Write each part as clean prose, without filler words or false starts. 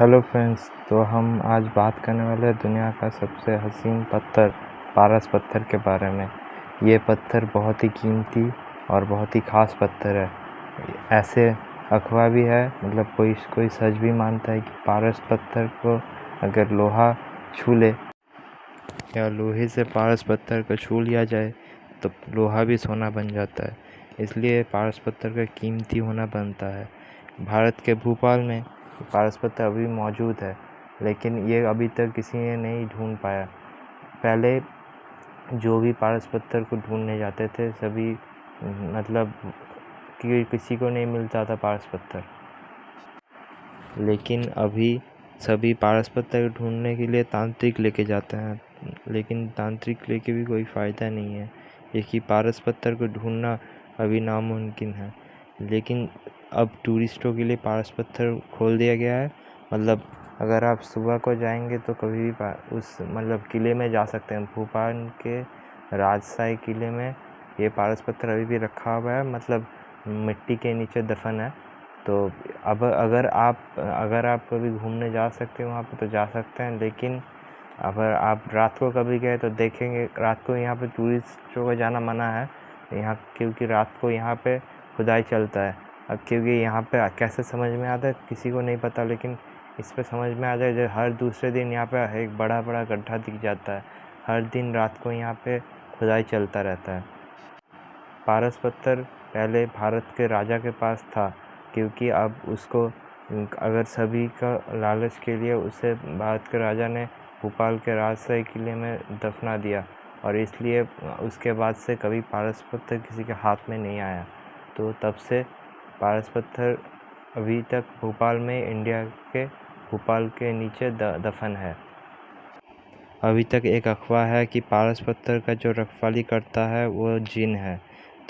Hello friends. तो हम आज बात करने वाले हैं दुनिया का सबसे हसीन पत्थर पारस पत्थर के बारे में। ये पत्थर बहुत ही कीमती और बहुत ही ख़ास पत्थर है। ऐसे अफवाह भी है, मतलब कोई सच भी मानता है कि पारस पत्थर को अगर लोहा छू ले या लोहे से पारस पत्थर को छू लिया जाए तो लोहा भी सोना बन जाता है। इसलिए पारस पत्थर का कीमती होना बनता है। भारत के भोपाल में पारस पत्थर अभी मौजूद है, लेकिन ये अभी तक किसी ने नहीं ढूंढ पाया। पहले जो भी पारस पत्थर को ढूंढने जाते थे सभी मतलब कि किसी को नहीं मिलता था पारस पत्थर। लेकिन अभी सभी पारस पत्थर को ढूंढने के लिए तांत्रिक लेके जाते हैं, लेकिन तांत्रिक लेके भी कोई फ़ायदा नहीं है, क्योंकि पारस पत्थर को ढूंढना अभी नामुमकिन है। लेकिन अब टूरिस्टों के लिए पारस पत्थर खोल दिया गया है। मतलब अगर आप सुबह को जाएंगे तो कभी भी उस किले में जा सकते हैं। भोपाल के राजशाही किले में ये पारस पत्थर अभी भी रखा हुआ है, मिट्टी के नीचे दफन है। तो अब अगर आप कभी घूमने जा सकते हो वहाँ पे तो जा सकते हैं, लेकिन अगर आप रात को कभी गए तो देखेंगे रात को यहाँ पे टूरिस्टों को जाना मना है यहाँ, क्योंकि रात को यहाँ पे खुदाई चलता है। अब क्योंकि यहाँ पे कैसे समझ में आता है किसी को नहीं पता, लेकिन इस पे समझ में आ जाए जो हर दूसरे दिन यहाँ पे एक बड़ा बड़ा गड्ढा दिख जाता है। हर दिन रात को यहाँ पे खुदाई चलता रहता है। पारस पत्थर पहले भारत के राजा के पास था, क्योंकि अब उसको अगर सभी का लालच के लिए उसे भारत के राजा ने भोपाल के राजशाही किले में दफना दिया, और इसलिए उसके बाद से कभी पारस पत्थर किसी के हाथ में नहीं आया। तो तब से पारस पत्थर अभी तक भोपाल में इंडिया के भोपाल के नीचे दफन है। अभी तक एक अफवाह है कि पारस पत्थर का जो रखवाली करता है वो जिन है।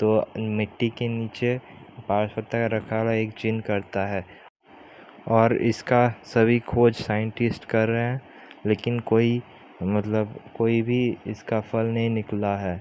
तो मिट्टी के नीचे पारस पत्थर का रखवाला एक जिन करता है, और इसका सभी खोज साइंटिस्ट कर रहे हैं, लेकिन कोई भी इसका फल नहीं निकला है।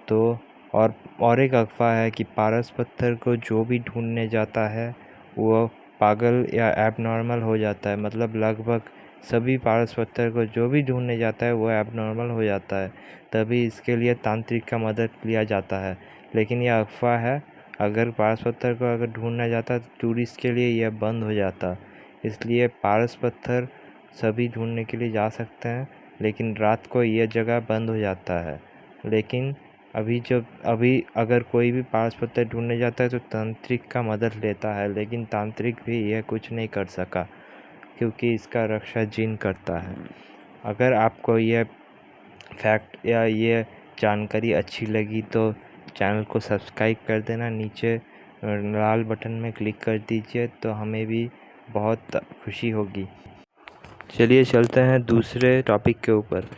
तो और एक अफवाह है कि पारस पत्थर को जो भी ढूंढने जाता है वो पागल या एबनॉर्मल हो जाता है। लगभग सभी पारस पत्थर को जो भी ढूंढने जाता है वो एबनॉर्मल हो जाता है, तभी इसके लिए तांत्रिक का मदद लिया जाता है। लेकिन यह अफवाह है। अगर पारस पत्थर को अगर ढूंढना जाता तो टूरिस्ट के लिए यह बंद हो जाता। इसलिए पारस पत्थर सभी ढूंढने के लिए जा सकते हैं, लेकिन रात को यह जगह बंद हो जाता है। लेकिन अभी अगर कोई भी पारस पत्थर ढूंढने जाता है तो तांत्रिक का मदद लेता है, लेकिन तांत्रिक भी यह कुछ नहीं कर सका, क्योंकि इसका रक्षा जिन करता है। अगर आपको यह फैक्ट या ये जानकारी अच्छी लगी तो चैनल को सब्सक्राइब कर देना। नीचे लाल बटन में क्लिक कर दीजिए तो हमें भी बहुत खुशी होगी। चलिए चलते हैं दूसरे टॉपिक के ऊपर।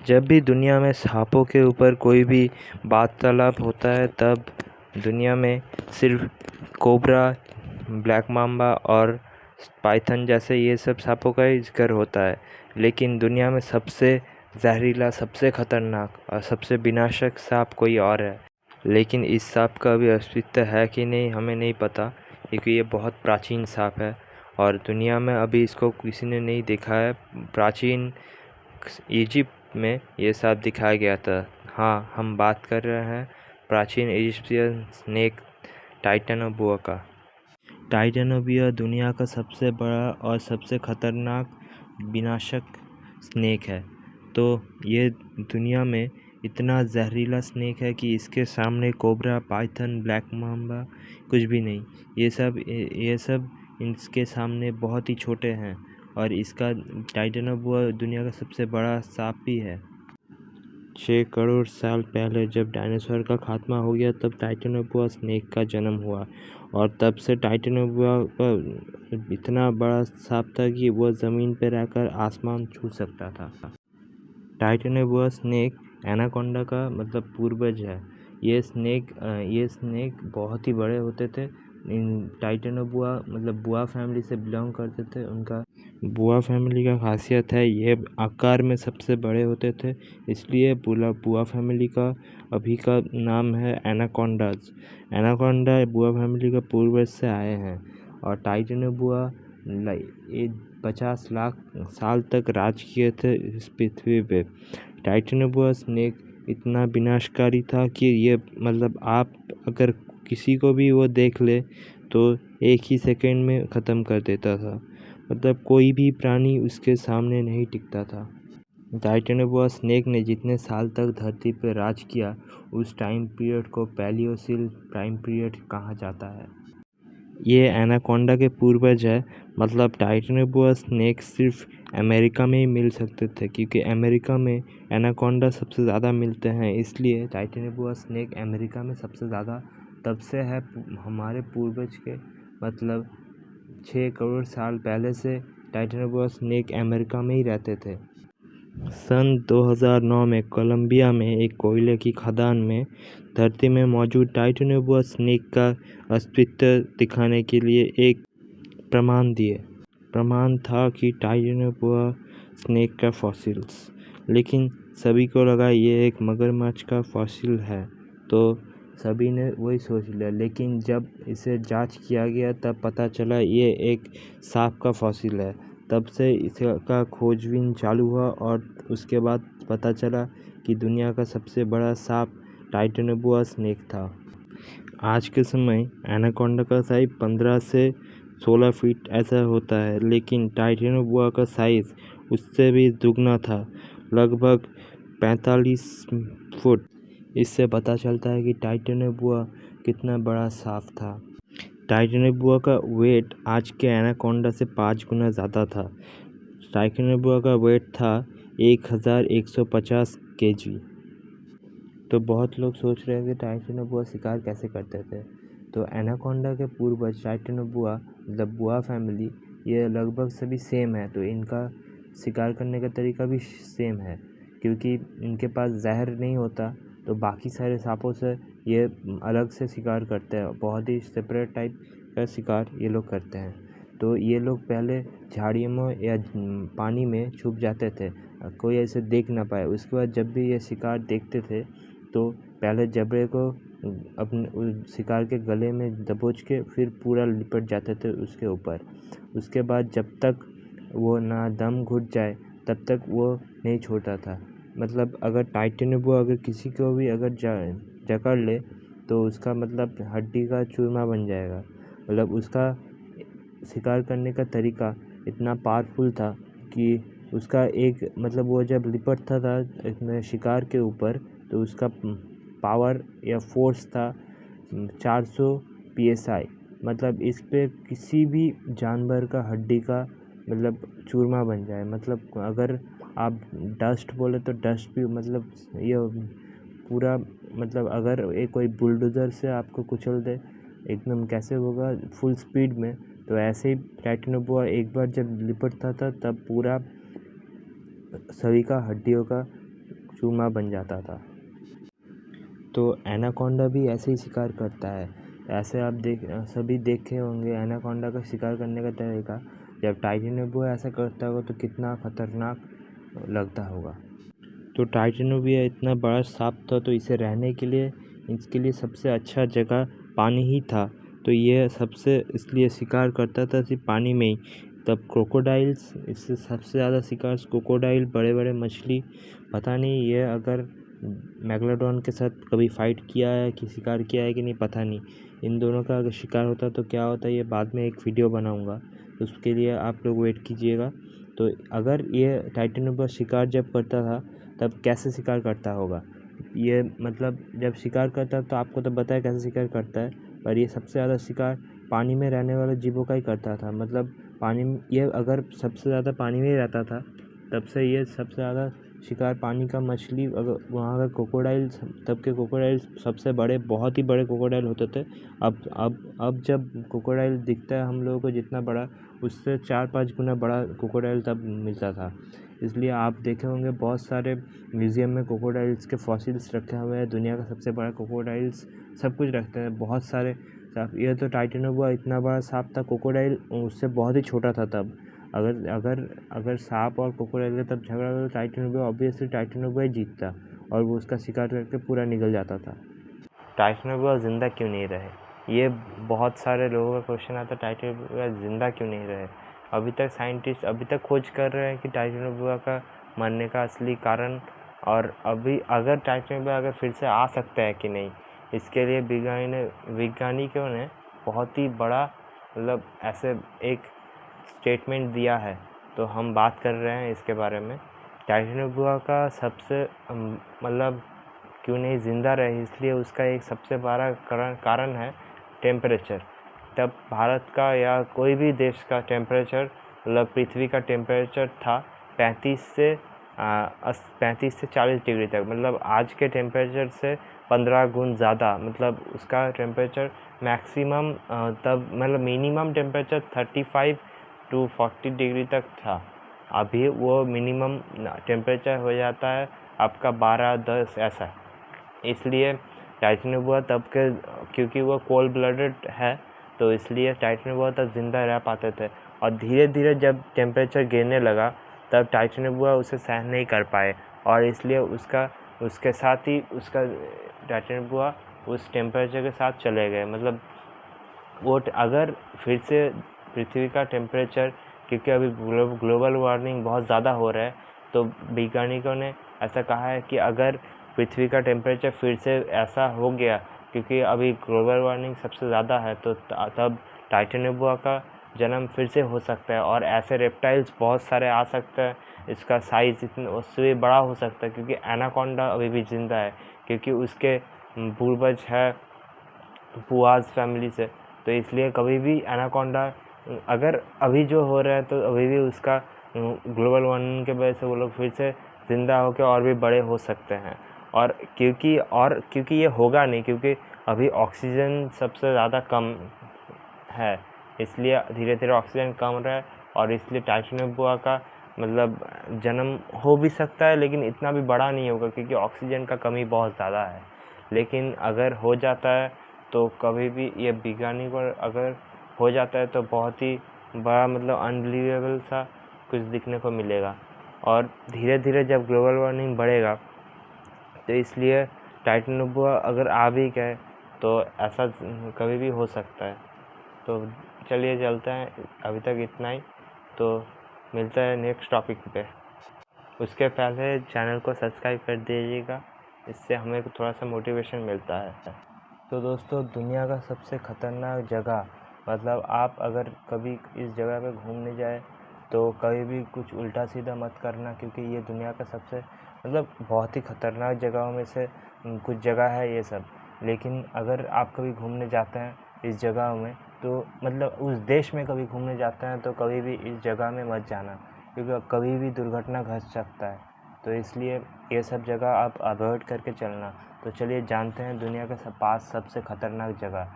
जब भी दुनिया में सांपों के ऊपर कोई भी वार्तालाप होता है तब दुनिया में सिर्फ कोबरा, ब्लैक माम्बा और पाइथन जैसे ये सब सांपों का ही जिक्र होता है। लेकिन दुनिया में सबसे जहरीला, सबसे खतरनाक और सबसे विनाशक सांप कोई और है। लेकिन इस सांप का भी अस्तित्व है कि नहीं हमें नहीं पता, क्योंकि ये बहुत प्राचीन सांप है और दुनिया में अभी इसको किसी ने नहीं देखा है। प्राचीन इजिप्ट में ये सांप दिखाया गया था। हाँ, हम बात कर रहे हैं प्राचीन इजिप्शियन स्नेक टाइटेनोबुआ का। टाइटेनोबुआ दुनिया का सबसे बड़ा और सबसे खतरनाक विनाशक स्नेक है। तो ये दुनिया में इतना जहरीला स्नेक है कि इसके सामने कोबरा, पाइथन, ब्लैक माम्बा कुछ भी नहीं। ये सब इसके सामने बहुत ही छोटे हैं, और इसका टाइटेनोबुआ दुनिया का सबसे बड़ा सांप भी है। 6 करोड़ साल पहले जब डायनासोर का खात्मा हो गया तब टाइटेनोबुआ स्नेक का जन्म हुआ, और तब से टाइटेनोबुआ का इतना बड़ा सांप था कि वह ज़मीन पर रहकर आसमान छू सकता था। टाइटेनोबुआ स्नेक एनाकोंडा का पूर्वज है। ये स्नेक बहुत ही बड़े होते थे। टाइटेनोबुआ बुआ फैमिली से बिलोंग करते थे। उनका बुआ फैमिली का खासियत है ये आकार में सबसे बड़े होते थे, इसलिए बुआ फैमिली का अभी का नाम है एनाकोंडाज। एनाकोंडा बुआ फैमिली का पूर्वज से आए हैं, और टाइटेनोबुआ ये 50 लाख साल तक राज किए थे इस पृथ्वी पे। टाइटेनोबोआ स्नेक इतना विनाशकारी था कि ये मतलब आप अगर किसी को भी वो देख ले तो एक ही सेकंड में ख़त्म कर देता था। मतलब कोई भी प्राणी उसके सामने नहीं टिकता था। टाइटेनोबोआ स्नेक ने जितने साल तक धरती पर राज किया उस टाइम पीरियड को पैलियोसील टाइम पीरियड कहा जाता है। ये एनाकोंडा के पूर्वज है। मतलब टाइटेनोबोआ स्नेक सिर्फ अमेरिका में ही मिल सकते थे क्योंकि अमेरिका में एनाकोंडा सबसे ज़्यादा मिलते हैं, इसलिए टाइटेनोबोआ स्नेक अमेरिका में सबसे ज़्यादा तब से है। हमारे पूर्वज के मतलब 6 करोड़ साल पहले से टाइटेनोबोआ स्नेक अमेरिका में ही रहते थे। सन 2009 में कोलंबिया में एक कोयले की खदान में धरती में मौजूद टाइटेनोबोआ स्नेक का अस्तित्व दिखाने के लिए एक प्रमाण था कि टाइटेनोबोआ स्नेक का फॉसिल्स। लेकिन सभी को लगा ये एक मगरमच्छ का फॉसिल है, तो सभी ने वही सोच लिया। लेकिन जब इसे जांच किया गया तब पता चला ये एक सांप का फॉसिल है। तब से इसका खोजबीन चालू हुआ और उसके बाद पता चला कि दुनिया का सबसे बड़ा सांप टाइटेनोबोआ स्नेक था। आज के समय एनाकोंडा का साइज 15 से 16 फीट ऐसा होता है, लेकिन टाइटेनोबोआ का साइज उससे भी दुगना था, लगभग 45 फुट। इससे पता चलता है कि टाइटेनोबोआ कितना बड़ा सांप था। टाइटेनोबोआ का वेट आज के एनाकोंडा से 5 गुना ज़्यादा था। टाइटेनोबोआ का वेट था 1150 kg। तो बहुत लोग सोच रहे हैं कि टाइटेनोबोआ शिकार कैसे करते थे। तो एनाकोंडा के पूर्वज टाइटेनोबोआ मतलब बोआ फैमिली, ये लगभग सभी सेम है। तो इनका शिकार करने का तरीका भी सेम है क्योंकि इनके पास जहर नहीं होता, तो बाकी सारे सांपों से ये अलग से शिकार करते हैं। बहुत ही सेपरेट टाइप का शिकार ये लोग करते हैं। तो ये लोग पहले झाड़ियों में या पानी में छुप जाते थे, कोई ऐसे देख ना पाए। उसके बाद जब भी ये शिकार देखते थे तो पहले जबड़े को अपने शिकार के गले में दबोच के फिर पूरा लिपट जाते थे उसके ऊपर। उसके बाद जब तक वो ना दम घुट जाए तब तक वो नहीं छोड़ता था। मतलब अगर टाइटेनोबोआ अगर किसी को भी अगर जकड़ ले तो उसका मतलब हड्डी का चूरमा बन जाएगा। मतलब उसका शिकार करने का तरीका इतना पावरफुल था कि उसका एक मतलब वो जब लिपटता था इतने शिकार के ऊपर तो उसका पावर या फोर्स था 400 psi। मतलब इस पे किसी भी जानवर का हड्डी का मतलब चूरमा बन जाए। मतलब अगर आप डस्ट बोले तो डस्ट भी मतलब ये पूरा मतलब अगर एक कोई बुलडोज़र से आपको कुचल दे एकदम कैसे होगा फुल स्पीड में, तो ऐसे ही टाइटेनोबोआ एक बार जब लिपटता था तब पूरा सभी का हड्डियों का चूरमा बन जाता था। तो एनाकोंडा भी ऐसे ही शिकार करता है। ऐसे आप सभी देखे होंगे एनाकोंडा का शिकार करने का तरीका। जब टाइटेनोबोआ ऐसा करता होगा तो कितना खतरनाक लगता होगा। तो टाइटेनोबोआ इतना बड़ा सांप था तो इसे रहने के लिए इसके लिए सबसे अच्छा जगह पानी ही था। तो ये सबसे इसलिए शिकार करता था सिर्फ पानी में ही। तब क्रोकोडाइल्स, इससे सबसे ज़्यादा शिकार क्रोकोडाइल, बड़े बड़े मछली। पता नहीं ये अगर मेगालोडॉन के साथ कभी फाइट किया है कि शिकार किया है कि नहीं पता नहीं। इन दोनों का अगर शिकार होता तो क्या होता ये बाद में एक वीडियो बनाऊँगा, तो उसके लिए आप लोग वेट कीजिएगा। तो अगर ये टाइटेनोबोआ शिकार जब करता था तब कैसे शिकार करता होगा, ये मतलब जब शिकार करता है तो आपको तो पता है कैसे शिकार करता है, पर ये सबसे ज़्यादा शिकार पानी में रहने वाले जीवों का ही करता था। मतलब पानी में ये अगर सबसे ज़्यादा पानी में ही रहता था तब से ये सबसे ज़्यादा शिकार पानी का मछली। अगर वहाँ का क्रोकोडाइल, तब के क्रोकोडाइल सबसे बड़े बहुत ही बड़े क्रोकोडाइल होते थे। अब जब क्रोकोडाइल दिखता है हम लोगों को जितना बड़ा, उससे 4-5 गुना बड़ा क्रोकोडाइल तब मिलता था। इसलिए आप देखे होंगे बहुत सारे म्यूज़ियम में क्रोकोडाइल्स के फॉसिल्स रखे हुए हैं। दुनिया का सबसे बड़ा क्रोकोडाइल्स सब कुछ रखते हैं, बहुत सारे सांप। ये तो टाइटेनोबोआ इतना बड़ा सांप था, क्रोकोडाइल उससे बहुत ही छोटा था तब। अगर सांप और क्रोकोडाइल का तब झगड़ा होता तो टाइटेनोबोआ ऑब्वियसली टाइटेनोबोआ ही जीतता और वो उसका शिकार करके पूरा निगल जाता था। टाइटेनोबोआ ज़िंदा क्यों नहीं रहे, ये बहुत सारे लोगों का क्वेश्चन आता है। टाइटेनोबोआ ज़िंदा क्यों नहीं रहे, अभी तक साइंटिस्ट अभी तक खोज कर रहे हैं कि टाइटैनियम बुआ का मरने का असली कारण, और अभी अगर टाइटैनियम बुआ अगर फिर से आ सकता है कि नहीं, इसके लिए वैज्ञानिकों ने बहुत ही बड़ा मतलब ऐसे एक स्टेटमेंट दिया है। तो हम बात कर रहे हैं इसके बारे में। टाइटैनियम बुआ का सबसे मतलब क्यों नहीं ज़िंदा रहे, इसलिए उसका एक सबसे बड़ा कारण है टेम्परेचर। तब भारत का या कोई भी देश का टेम्परेचर मतलब पृथ्वी का टेम्परेचर था 35 से 40 डिग्री तक, मतलब आज के टेम्परेचर से 15 गुण ज़्यादा, मतलब उसका टेम्परेचर मैक्सिमम तब मतलब मिनिमम टेम्परेचर 35 to 40 डिग्री तक था। अभी वो मिनिमम टेम्परेचर हो जाता है आपका 12-10 ऐसा। इसलिए टाइटैनियम बुआ तब के, क्योंकि वो कोल्ड ब्लडेड है, तो इसलिए टाइटैनियम बुआ तब जिंदा रह पाते थे। और धीरे धीरे जब टेम्परेचर गिरने लगा तब टाइटैनियम बुआ उसे सहन नहीं कर पाए, और इसलिए उसके साथ ही उसका टाइटैनियम बुआ उस टेम्परेचर के साथ चले गए। मतलब वो अगर फिर से पृथ्वी का टेम्परेचर, क्योंकि अभी ग्लोबल वार्मिंग बहुत ज़्यादा हो रहा है, तो वैज्ञानिकों ने ऐसा कहा है कि अगर पृथ्वी का टेम्परेचर फिर से ऐसा हो गया, क्योंकि अभी ग्लोबल वार्मिंग सबसे ज़्यादा है, तो तब टाइटैनियम बुआ का जन्म फिर से हो सकता है, और ऐसे रेप्टाइल्स बहुत सारे आ सकते हैं। इसका साइज़ इतना उससे भी बड़ा हो सकता है, क्योंकि एनाकोंडा अभी भी ज़िंदा है, क्योंकि उसके पूर्वज है पुआज फैमिली से। तो इसलिए कभी भी एनाकोंडा अगर अभी जो हो रहा है, तो अभी भी उसका ग्लोबल वार्मिंग के वजह से वो लोग फिर से ज़िंदा होकर और भी बड़े हो सकते हैं। और क्योंकि ये होगा नहीं, क्योंकि अभी ऑक्सीजन सबसे ज़्यादा कम है, इसलिए धीरे धीरे ऑक्सीजन कम रहा है, और इसलिए टाइटैनियम बुआ का मतलब जन्म हो भी सकता है, लेकिन इतना भी बड़ा नहीं होगा, क्योंकि ऑक्सीजन का कमी बहुत ज़्यादा है। लेकिन अगर हो जाता है तो कभी भी ये वैज्ञानिक और अगर हो जाता है तो बहुत ही बड़ा मतलब अनबिलीवेबल सा कुछ दिखने को मिलेगा। और धीरे धीरे जब ग्लोबल वार्मिंग बढ़ेगा, तो इसलिए टाइटैनियम बुआ अगर आ भी गए तो ऐसा कभी भी हो सकता है। तो चलिए चलते हैं, अभी तक इतना ही, तो मिलता है नेक्स्ट टॉपिक पे। उसके पहले चैनल को सब्सक्राइब कर दीजिएगा, इससे हमें थोड़ा सा मोटिवेशन मिलता है। तो दोस्तों, दुनिया का सबसे ख़तरनाक जगह, मतलब आप अगर कभी इस जगह पे घूमने जाए तो कभी भी कुछ उल्टा सीधा मत करना, क्योंकि ये दुनिया का सबसे मतलब बहुत ही ख़तरनाक जगहों में से कुछ जगह है ये सब। लेकिन अगर आप कभी घूमने जाते हैं इस जगह में, तो मतलब उस देश में कभी घूमने जाते हैं तो कभी भी इस जगह में मत जाना, क्योंकि कभी भी दुर्घटना घट सकता है। तो इसलिए ये सब जगह आप अवॉइड करके चलना। तो चलिए जानते हैं दुनिया का सबसे ख़तरनाक जगह।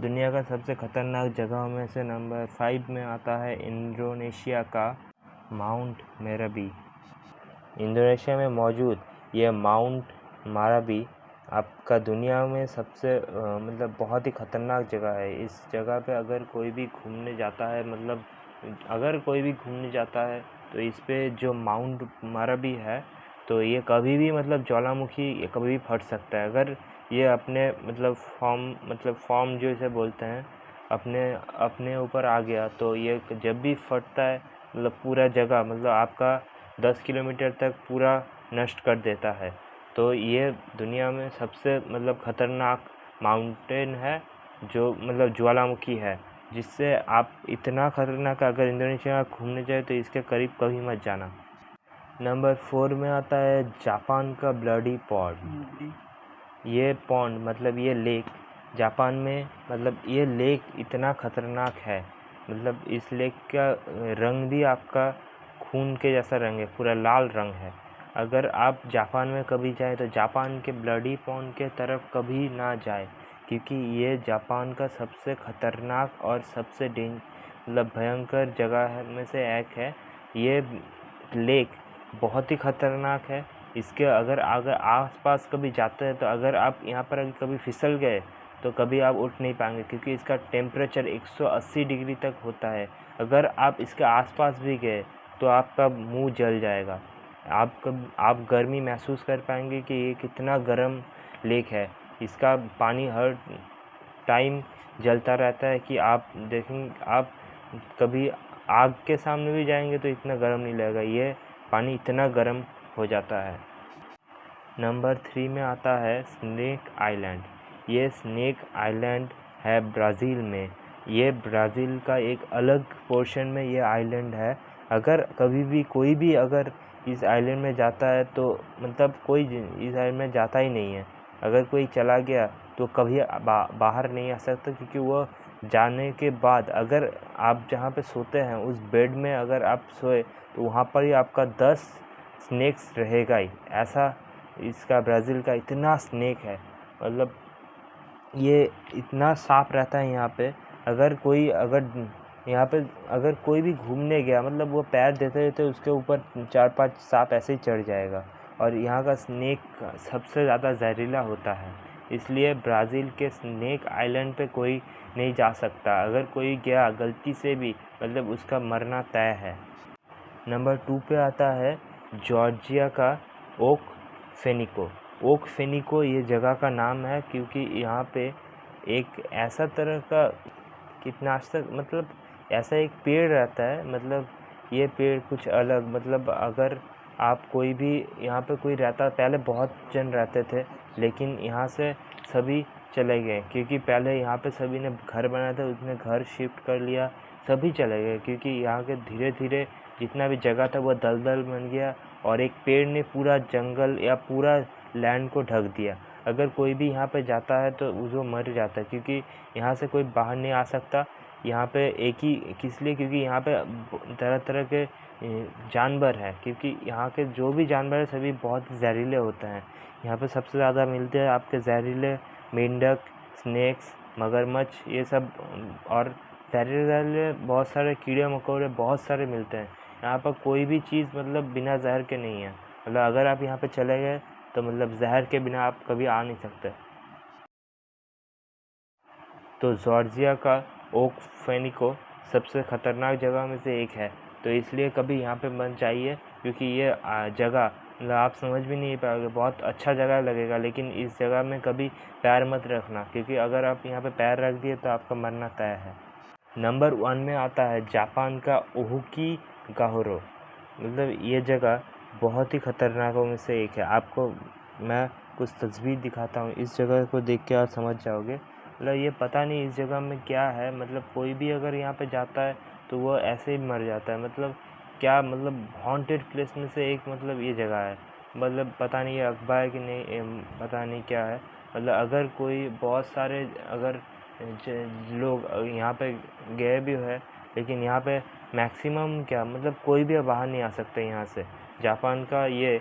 दुनिया का सबसे ख़तरनाक जगहों में से नंबर 5 में आता है इंडोनेशिया का माउंट मेराबी। इंडोनेशिया में मौजूद ये माउंट मेराबी आपका दुनिया में सबसे मतलब बहुत ही ख़तरनाक जगह है। इस जगह पे अगर कोई भी घूमने जाता है, मतलब अगर कोई भी घूमने जाता है, तो इस पे जो माउंट मेराबी है, तो ये कभी भी मतलब ज्वालामुखी ये कभी भी फट सकता है। अगर ये अपने मतलब फॉर्म जो इसे बोलते हैं अपने ऊपर आ गया, तो ये जब भी फटता है मतलब पूरा जगह मतलब आपका 10 किलोमीटर तक पूरा नष्ट कर देता है। तो ये दुनिया में सबसे मतलब ख़तरनाक माउंटेन है, जो मतलब ज्वालामुखी है, जिससे आप इतना ख़तरनाक अगर इंडोनेशिया घूमने जाए तो इसके करीब कभी मत जाना। नंबर 4 में आता है जापान का ब्लडी पॉन्ड। ये पॉन्ड मतलब ये लेक जापान में, मतलब ये लेक इतना ख़तरनाक है, मतलब इस लेक का रंग भी आपका खून के जैसा रंग है, पूरा लाल रंग है। अगर आप जापान में कभी जाए तो जापान के ब्लडी पॉन्ड के तरफ कभी ना जाए, क्योंकि ये जापान का सबसे ख़तरनाक और सबसे मतलब भयंकर जगह में से एक है। ये लेक बहुत ही ख़तरनाक है। इसके अगर आस-पास कभी जाते हैं, तो अगर आप यहाँ पर कभी फिसल गए तो कभी आप उठ नहीं पाएंगे, क्योंकि इसका टेम्परेचर 180 डिग्री तक होता है। अगर आप इसके आसपास भी गए तो आपका मुंह जल जाएगा। आप गर्मी महसूस कर पाएंगे कि ये कितना गर्म लेक है। इसका पानी हर टाइम जलता रहता है कि आप देखेंगे, आप कभी आग के सामने भी जाएंगे तो इतना गर्म नहीं लगेगा, ये पानी इतना गर्म हो जाता है। नंबर 3 में आता है स्नेक आइलैंड। ये स्नेक आइलैंड है ब्राज़ील में। ये ब्राज़ील का एक अलग पोर्शन में ये आइलैंड है। अगर कभी भी कोई भी अगर इस आइलैंड में जाता है तो मतलब कोई इस आइलैंड में जाता ही नहीं है। अगर कोई चला गया तो कभी बाहर नहीं आ सकता, क्योंकि वो जाने के बाद अगर आप जहाँ पे सोते हैं उस बेड में अगर आप सोए तो वहाँ पर ही आपका 10 स्नेक्स रहेगा ही। ऐसा इसका ब्राज़ील का इतना स्नेक है, मतलब ये इतना साफ रहता है यहाँ पे। अगर कोई यहाँ पे अगर कोई भी घूमने गया, मतलब वो पैर देते देते उसके ऊपर 4-5 सांप ऐसे ही चढ़ जाएगा। और यहाँ का स्नेक सबसे ज़्यादा जहरीला होता है, इसलिए ब्राज़ील के स्नेक आइलैंड पे कोई नहीं जा सकता। अगर कोई गया गलती से भी, मतलब उसका मरना तय है। नंबर 2 पे आता है जॉर्जिया का ओक फेनिको। ओक फेनिको ये जगह का नाम है क्योंकि यहाँ पे एक ऐसा तरह का कीटनाशक, मतलब ऐसा एक पेड़ रहता है, मतलब ये पेड़ कुछ अलग, मतलब अगर आप कोई भी यहाँ पे कोई रहता, पहले बहुत जन रहते थे लेकिन यहाँ से सभी चले गए, क्योंकि पहले यहाँ पे सभी ने घर बनाया था, उसने घर शिफ्ट कर लिया, सभी चले गए क्योंकि यहाँ के धीरे धीरे जितना भी जगह था वो दलदल बन गया और एक पेड़ ने पूरा जंगल या पूरा लैंड को ढक दिया। अगर कोई भी यहाँ पे जाता है तो वो मर जाता है, क्योंकि यहाँ से कोई बाहर नहीं आ सकता। यहाँ पे एक ही किस लिए, क्योंकि यहाँ पे तरह तरह के जानवर हैं, क्योंकि यहाँ के जो भी जानवर हैं सभी बहुत जहरीले होते हैं। यहाँ पे सबसे ज़्यादा मिलते हैं आपके जहरीले मेंढक, स्नेक्स, मगरमच्छ, ये सब, और जहरीले बहुत सारे कीड़े मकोड़े बहुत सारे मिलते हैं। यहाँ पर कोई भी चीज़ मतलब बिना जहर के नहीं है, मतलब अगर आप यहाँ पे चले गए तो मतलब जहर के बिना आप कभी आ नहीं सकते। तो जॉर्जिया का ओक फेनिको सबसे ख़तरनाक जगह में से एक है, तो इसलिए कभी यहाँ पे मत जाइए, क्योंकि ये जगह मतलब आप समझ भी नहीं पाओगे। बहुत अच्छा जगह लगेगा लेकिन इस जगह में कभी पैर मत रखना, क्योंकि अगर आप यहाँ पे पैर रख दिए तो आपका मरना तय है। नंबर 1 में आता है जापान का ओहुकी गाहोरो। मतलब ये जगह बहुत ही ख़तरनाकों में से एक है। आपको मैं कुछ तस्वीर दिखाता हूँ, इस जगह को देख के आप समझ जाओगे। मतलब ये पता नहीं इस जगह में क्या है, मतलब कोई भी अगर यहाँ पे जाता है तो वो ऐसे ही मर जाता है। मतलब क्या, मतलब हॉन्टेड प्लेस में से एक मतलब ये जगह है। मतलब पता नहीं ये अखबार है कि नहीं, पता नहीं क्या है। मतलब अगर कोई बहुत सारे अगर लोग यहाँ पे गए भी है, लेकिन यहाँ पे मैक्सिमम क्या, मतलब कोई भी बाहर नहीं आ सकता यहाँ से। जापान का ये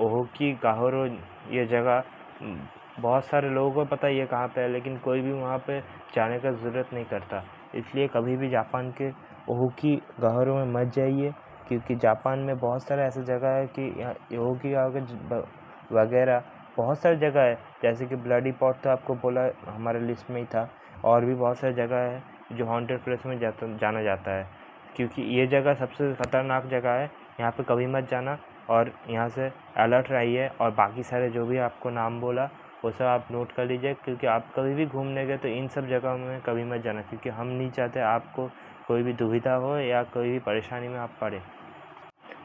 ओहोकी गाहोरो ये जगह बहुत सारे लोगों को पता है ये कहाँ पे है, लेकिन कोई भी वहाँ पे जाने का ज़रूरत नहीं करता। इसलिए कभी भी जापान के ओहोकी गाहोरो में मत जाइए, क्योंकि जापान में बहुत सारा ऐसा जगह है कि यहाँ ओहोकी गाहोरो वगैरह बहुत सारी जगह है, जैसे कि ब्लडी पॉट तो आपको बोला हमारे लिस्ट में ही था, और भी बहुत सारी जगह है जो हॉन्टेड प्लेस में जाना जाता है। क्योंकि ये जगह सबसे ख़तरनाक जगह है, यहाँ पे कभी मत जाना, और यहाँ से अलर्ट रहिए। और बाकी सारे जो भी आपको नाम बोला वो सब आप नोट कर लीजिए, क्योंकि आप कभी भी घूमने गए तो इन सब जगहों में कभी मत जाना, क्योंकि हम नहीं चाहते आपको कोई भी दुविधा हो या कोई भी परेशानी में आप पड़े।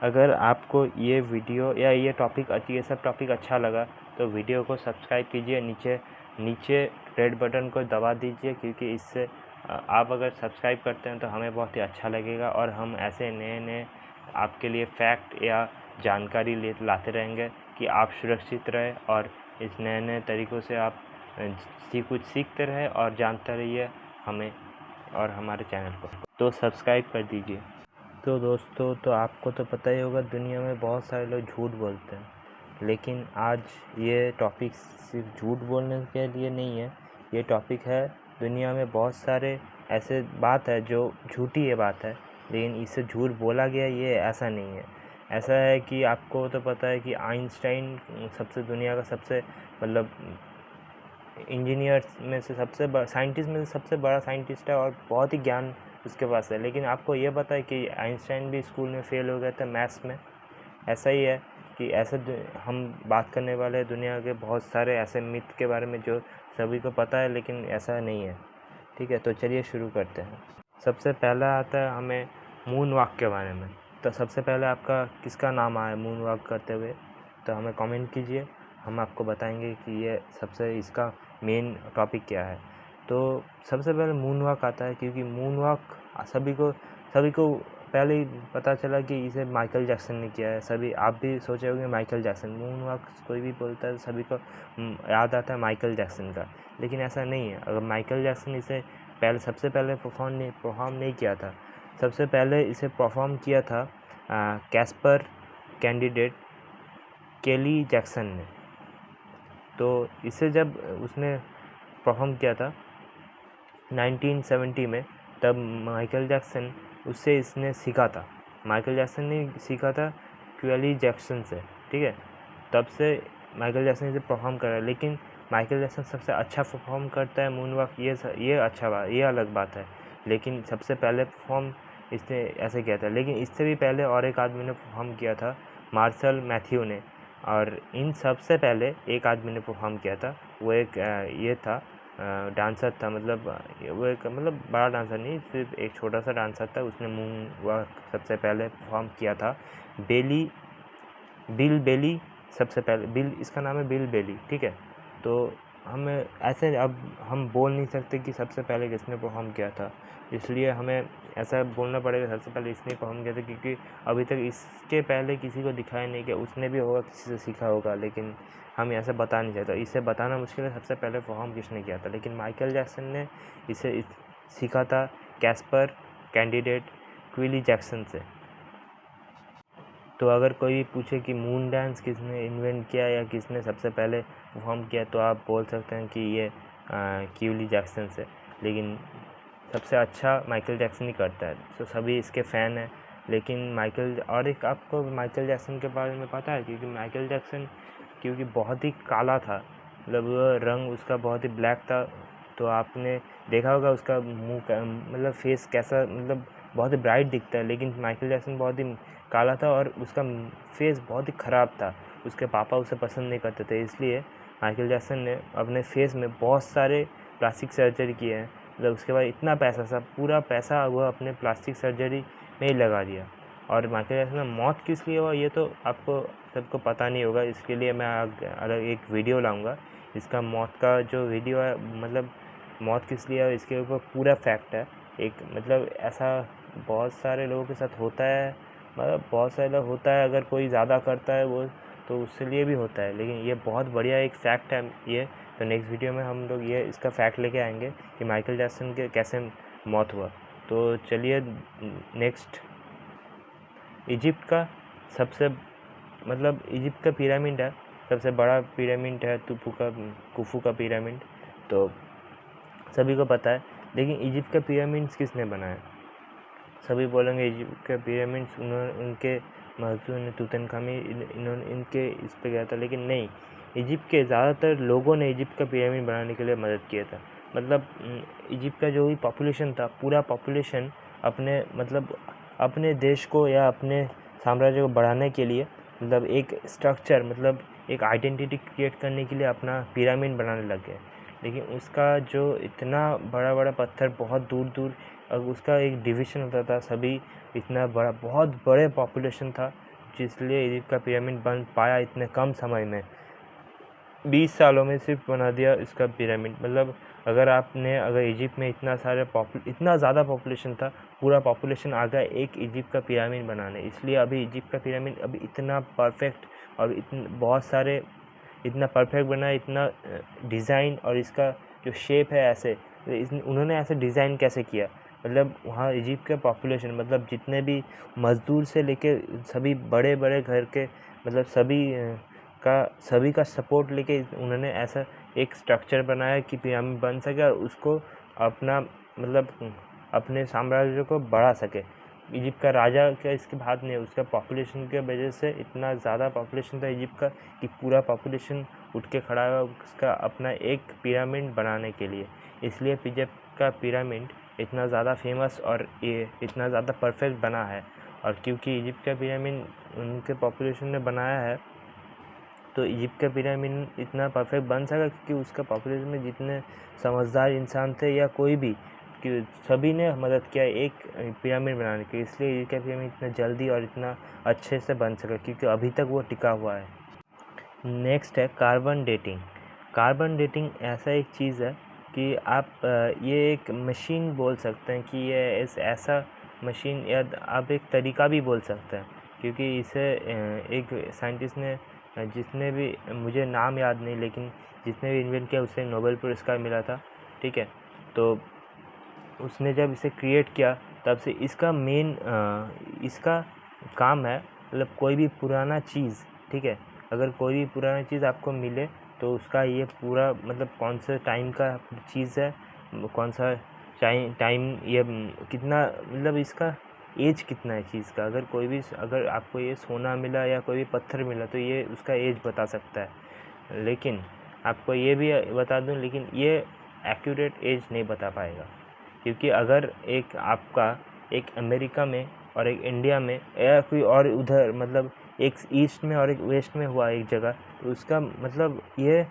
अगर आपको ये वीडियो या ये सब टॉपिक अच्छा लगा तो वीडियो को सब्सक्राइब कीजिए, नीचे रेड बटन को दबा दीजिए, क्योंकि इससे आप अगर सब्सक्राइब करते हैं तो हमें बहुत ही अच्छा लगेगा, और हम ऐसे नए नए आपके लिए फैक्ट या जानकारी लाते रहेंगे कि आप सुरक्षित रहें और इस नए नए तरीक़ों से आप कुछ सीखते रहें और जानते रहिए हमें और हमारे चैनल को। तो सब्सक्राइब कर दीजिए। तो दोस्तों, तो आपको तो पता ही होगा दुनिया में बहुत सारे लोग झूठ बोलते हैं, लेकिन आज ये टॉपिक सिर्फ झूठ बोलने के लिए नहीं है। ये टॉपिक है दुनिया में बहुत सारे ऐसे बात है जो झूठी ये बात है, लेकिन इससे झूठ बोला गया ये ऐसा नहीं है। ऐसा है कि आपको तो पता है कि आइंस्टाइन दुनिया का सबसे मतलब इंजीनियर्स में से साइंटिस्ट में से सबसे बड़ा साइंटिस्ट है, और बहुत ही ज्ञान उसके पास है। लेकिन आपको ये पता है कि आइंस्टाइन भी स्कूल में फ़ेल हो गए थे मैथ्स में। ऐसा ही है कि ऐसे हम बात करने वाले दुनिया के बहुत सारे ऐसे मिथ के बारे में जो सभी को पता है, लेकिन ऐसा नहीं है। ठीक है, तो चलिए शुरू करते हैं। सबसे पहला आता है हमें मून वॉक के बारे में। तो सबसे पहले आपका किसका नाम आया मून वॉक करते हुए, तो हमें कमेंट कीजिए, हम आपको बताएंगे कि ये सबसे इसका मेन टॉपिक क्या है। तो सबसे पहले मून वॉक आता है, क्योंकि मून वॉक सभी को पहले ही पता चला कि इसे माइकल जैक्सन ने किया है। सभी आप भी सोचे होंगे माइकल जैक्सन, मून वॉक कोई भी बोलता है सभी को याद आता है माइकल जैक्सन का, लेकिन ऐसा नहीं है। अगर माइकल जैक्सन इसे सबसे पहले परफॉर्म नहीं किया था। सबसे पहले इसे परफॉर्म किया था कैस्पर कैंडिडेट केली जैक्सन ने। तो इसे जब उसने परफॉर्म किया था 1970 में, तब माइकल जैक्सन उससे इसने सीखा था। माइकल जैक्सन ने सीखा था केली जैक्सन से, ठीक है। तब से माइकल जैक्सन इसे परफॉर्म कर रहा है, लेकिन माइकल जैक्सन सबसे अच्छा परफॉर्म करता है मून वॉक, ये अच्छा बात, ये अलग बात है। लेकिन सबसे पहले परफॉर्म इसने ऐसे किया था, लेकिन इससे भी पहले और एक आदमी ने परफॉर्म किया था, मार्शल मैथ्यू ने। और इन सबसे पहले एक आदमी ने परफॉर्म किया था, वो एक ये था डांसर था, मतलब वो एक मतलब बड़ा डांसर नहीं, सिर्फ एक छोटा सा डांसर था। उसने मून वॉक सबसे पहले परफॉर्म किया था बिल बेली। सबसे पहले बिल, इसका नाम है बिल बेली, ठीक है। तो हम ऐसे अब हम बोल नहीं सकते कि सबसे पहले किसने परफॉर्म किया था, इसलिए हमें ऐसा बोलना पड़ेगा सबसे पहले इसने परफॉर्म किया था, क्योंकि अभी तक इसके पहले किसी को दिखाया नहीं कि उसने भी होगा, किसी से सीखा होगा, लेकिन हम ऐसा बता नहीं सकते। इसे बताना मुश्किल है सबसे पहले परफॉर्म किसने किया था, लेकिन माइकल जैक्सन ने इसे सीखा था कैस्पर कैंडिडेट केली जैक्सन से। तो अगर कोई पूछे कि मून डांस किसने इन्वेंट किया या किसने सबसे पहले परफॉर्म किया, तो आप बोल सकते हैं कि ये केली जैक्सन से, लेकिन सबसे अच्छा माइकल जैक्सन ही करता है। तो सभी इसके फ़ैन हैं, लेकिन और एक आपको माइकल जैक्सन के बारे में पता है, क्योंकि माइकल जैक्सन क्योंकि बहुत ही काला था, मतलब वो रंग उसका बहुत ही ब्लैक था। तो आपने देखा होगा उसका मुंह मतलब फेस कैसा, मतलब बहुत ही ब्राइट दिखता है, लेकिन माइकल जैक्सन बहुत ही काला था और उसका फेस बहुत ही ख़राब था। उसके पापा उसे पसंद नहीं करते थे, इसलिए माइकल जैक्सन ने अपने फेस में बहुत सारे प्लास्टिक सर्जरी किए हैं। मतलब उसके बाद इतना पैसा, सब पूरा पैसा वह अपने प्लास्टिक सर्जरी में ही लगा दिया। और माइकल जैक्सन में मौत किस लिए हुआ ये तो आपको सबको पता नहीं होगा, इसके लिए मैं अलग एक वीडियो लाऊंगा। इसका मौत का जो वीडियो है, मतलब मौत किस लिए है इसके ऊपर पूरा फैक्ट है। एक मतलब ऐसा बहुत सारे लोगों के साथ होता है, मतलब बहुत सारे लोग होता है, अगर कोई ज़्यादा करता है वो तो उसके लिए भी होता है, लेकिन ये बहुत बढ़िया एक फैक्ट है ये। तो नेक्स्ट वीडियो में हम लोग ये इसका फैक्ट लेके आएंगे कि माइकल जैक्सन के कैसे मौत हुआ। तो चलिए नेक्स्ट, इजिप्ट का सबसे मतलब इजिप्ट का पिरामिड है, सबसे बड़ा पिरामिड है कुफू का पिरामिड, तो सभी को पता है। लेकिन इजिप्ट का पिरामिड्स किसने बनाया? सभी बोलेंगे इजिप्ट के पिरामिड्स उनके महसूस ने तूतनखामुन इन्होंने इनके इस पे गया था, लेकिन नहीं, इजिप्ट के ज़्यादातर लोगों ने इजिप्ट का पिरामिड बनाने के लिए मदद किया था। मतलब इजिप्ट का जो भी पॉपुलेशन था, पूरा पॉपुलेशन अपने देश को या अपने साम्राज्य को बढ़ाने के लिए, मतलब एक स्ट्रक्चर, मतलब एक आइडेंटिटी क्रिएट करने के लिए अपना पिरामिड बनाने लग गए। लेकिन उसका जो इतना बड़ा बड़ा पत्थर बहुत दूर दूर, अब उसका एक डिवीज़न होता था, सभी इतना बड़ा बहुत बड़े पॉपुलेशन था, जिसलिए इजिप्ट का पिरामिड बन पाया इतने कम समय में। 20 सालों में सिर्फ बना दिया इसका पिरामिड। मतलब अगर इजिप्ट में इतना ज़्यादा पॉपुलेशन था, पूरा पॉपुलेशन आ गया एक इजिप्ट का पिरामिड बनाने, इसलिए अभी इजिप्ट का पिरामिड अभी इतना परफेक्ट और इतना परफेक्ट बना है, इतना डिज़ाइन, और इसका जो शेप है ऐसे, उन्होंने ऐसे डिज़ाइन कैसे किया? मतलब वहाँ इजिप्ट का पॉपुलेशन, मतलब जितने भी मज़दूर से लेके सभी बड़े बड़े घर के, मतलब सभी का सपोर्ट लेके उन्होंने ऐसा एक स्ट्रक्चर बनाया कि पिरामिड बन सके और उसको अपना मतलब अपने साम्राज्य को बढ़ा सके। इजिप्ट का राजा का इसके बात नहीं है, उसका पॉपुलेशन के वजह से इतना ज़्यादा पॉपुलेशन था इजिप्ट का कि पूरा पॉपुलेशन उठ के खड़ा हुआ उसका अपना एक पिरामिड बनाने के लिए। इसलिए इजिप्ट का पिरामिड इतना ज़्यादा फेमस और ये इतना ज़्यादा परफेक्ट बना है। और क्योंकि इजिप्ट का पिरामिड उनके पॉपुलेशन ने बनाया है, तो इजिप्ट का पिरामिड इतना परफेक्ट बन सका क्योंकि उसका पॉपुलेशन में जितने समझदार इंसान थे या कोई भी कि सभी ने मदद किया एक पिरामिड बनाने की, इसलिए ये क्या पिरामिड इतना जल्दी और इतना अच्छे से बन सका, क्योंकि अभी तक वो टिका हुआ है। नेक्स्ट है कार्बन डेटिंग। कार्बन डेटिंग ऐसा एक चीज़ है कि आप ये एक मशीन बोल सकते हैं कि ये ऐसा मशीन, या आप एक तरीका भी बोल सकते हैं, क्योंकि इसे एक साइंटिस्ट ने, जिसने भी, मुझे नाम याद नहीं, लेकिन जिसने भी इन्वेंट किया उसे नोबेल पुरस्कार मिला था, ठीक है। तो उसने जब इसे क्रिएट किया तब से इसका मेन इसका काम है, मतलब कोई भी पुराना चीज़, ठीक है, अगर कोई भी पुराना चीज़ आपको मिले तो उसका ये पूरा मतलब कौन सा टाइम का चीज़ है, कौन सा टाइम ये कितना, मतलब इसका एज कितना है चीज़ का। अगर आपको ये सोना मिला या कोई भी पत्थर मिला तो ये उसका एज बता सकता है, लेकिन आपको ये भी बता दूं, लेकिन ये एक्यूरेट एज नहीं बता पाएगा, क्योंकि अगर एक अमेरिका में और एक इंडिया में या कोई और उधर, मतलब एक ईस्ट में और एक वेस्ट में हुआ एक जगह, तो उसका मतलब ये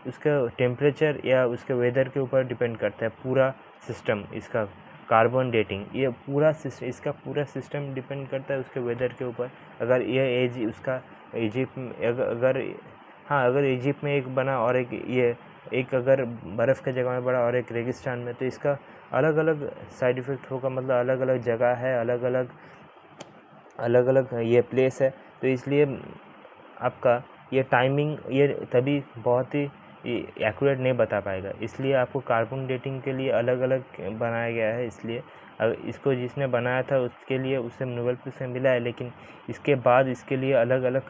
उसका टेम्परेचर या उसके वेदर के ऊपर डिपेंड करता है पूरा सिस्टम। इसका कार्बन डेटिंग, ये पूरा सिस्टम, इसका पूरा सिस्टम डिपेंड करता है उसके वेदर के ऊपर। अगर ये एज उसका इजिप्ट में, अगर इजिप्ट में एक बना और एक अगर बर्फ़ के जगह में बड़ा और एक रेगिस्तान में, तो इसका अलग अलग साइड इफ़ेक्ट होगा, मतलब अलग अलग जगह है, अलग अलग ये प्लेस है। तो इसलिए आपका ये टाइमिंग ये तभी बहुत ही एक्यूरेट नहीं बता पाएगा, इसलिए आपको कार्बन डेटिंग के लिए अलग अलग बनाया गया है। इसलिए इसको जिसने बनाया था उसके लिए उसे नोबेल पुरस्कार मिला है, लेकिन इसके बाद इसके लिए अलग अलग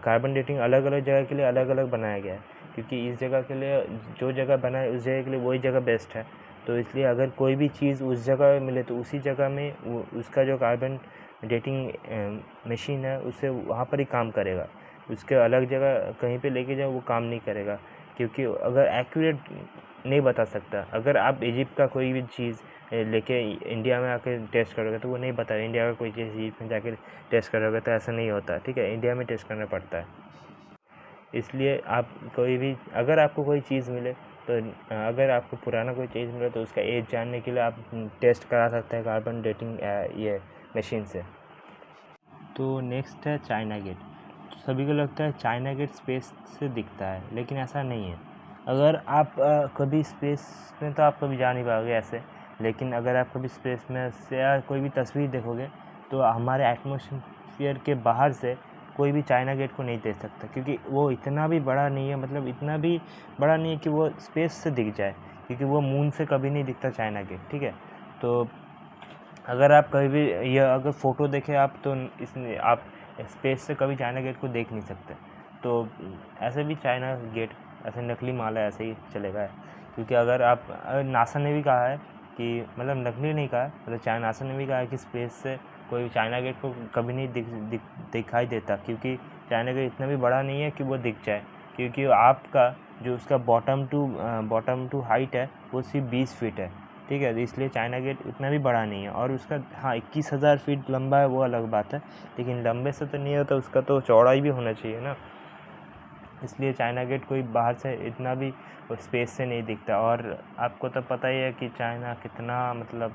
कार्बन डेटिंग अलग अलग जगह के लिए अलग अलग बनाया गया है, क्योंकि इस जगह के लिए जो जगह बना है उस जगह के लिए वही जगह बेस्ट है। तो इसलिए अगर कोई भी चीज़ उस जगह मिले तो उसी जगह में उसका जो कार्बन डेटिंग मशीन है उसे वहाँ पर ही काम करेगा, उसके अलग जगह कहीं पे लेके जाओ वो काम नहीं करेगा, क्योंकि अगर एक्यूरेट नहीं बता सकता। अगर आप इजिप्ट का कोई भी चीज़ लेके इंडिया में आके टेस्ट करोगे तो वो नहीं बताएगा, इंडिया का कोई चीज़ इजिप्ट में जाके टेस्ट करोगे तो ऐसा नहीं होता, ठीक है, इंडिया में टेस्ट करना पड़ता है। इसलिए आप कोई भी, अगर आपको कोई चीज़ मिले तो अगर आपको पुराना कोई चीज़ मिले तो उसका एज जानने के लिए आप टेस्ट करा सकते हैं कार्बन डेटिंग ये मशीन से। तो नेक्स्ट है चाइना गेट। सभी को लगता है चाइना गेट स्पेस से दिखता है, लेकिन ऐसा नहीं है। अगर आप कभी स्पेस में तो आप कभी जा नहीं पाओगे ऐसे, लेकिन अगर आप कभी स्पेस में से या कोई भी तस्वीर देखोगे तो हमारे एटमॉस्फेयर के बाहर से कोई भी चाइना गेट को नहीं देख सकता, क्योंकि वो इतना भी बड़ा नहीं है, मतलब इतना भी बड़ा नहीं है कि वो स्पेस से दिख जाए, क्योंकि वो मून से कभी नहीं दिखता चाइना गेट, ठीक है। तो अगर आप कभी भी अगर फ़ोटो देखें आप तो इसमें आप स्पेस से कभी चाइना गेट को देख नहीं सकते। तो ऐसे भी चाइना गेट ऐसे नकली माल है, ऐसे ही चलेगा, क्योंकि अगर नासा ने भी कहा है कि, मतलब नकली नहीं कहा, मतलब नासा ने भी कहा है कि स्पेस से कोई चाइना गेट को कभी नहीं दिखाई देता, क्योंकि चाइना गेट इतना भी बड़ा नहीं है कि वो दिख जाए, क्योंकि आपका जो उसका बॉटम टू हाइट है वो सिर्फ 20 फीट है, ठीक है। तो इसलिए चाइना गेट उतना भी बड़ा नहीं है, और उसका 21,000 फीट लंबा है, वो अलग बात है, लेकिन लंबे से तो नहीं होता, उसका तो चौड़ाई भी होना चाहिए ना। इसलिए चाइना गेट कोई बाहर से इतना भी स्पेस से नहीं दिखता। और आपको तो पता ही है कि चाइना कितना, मतलब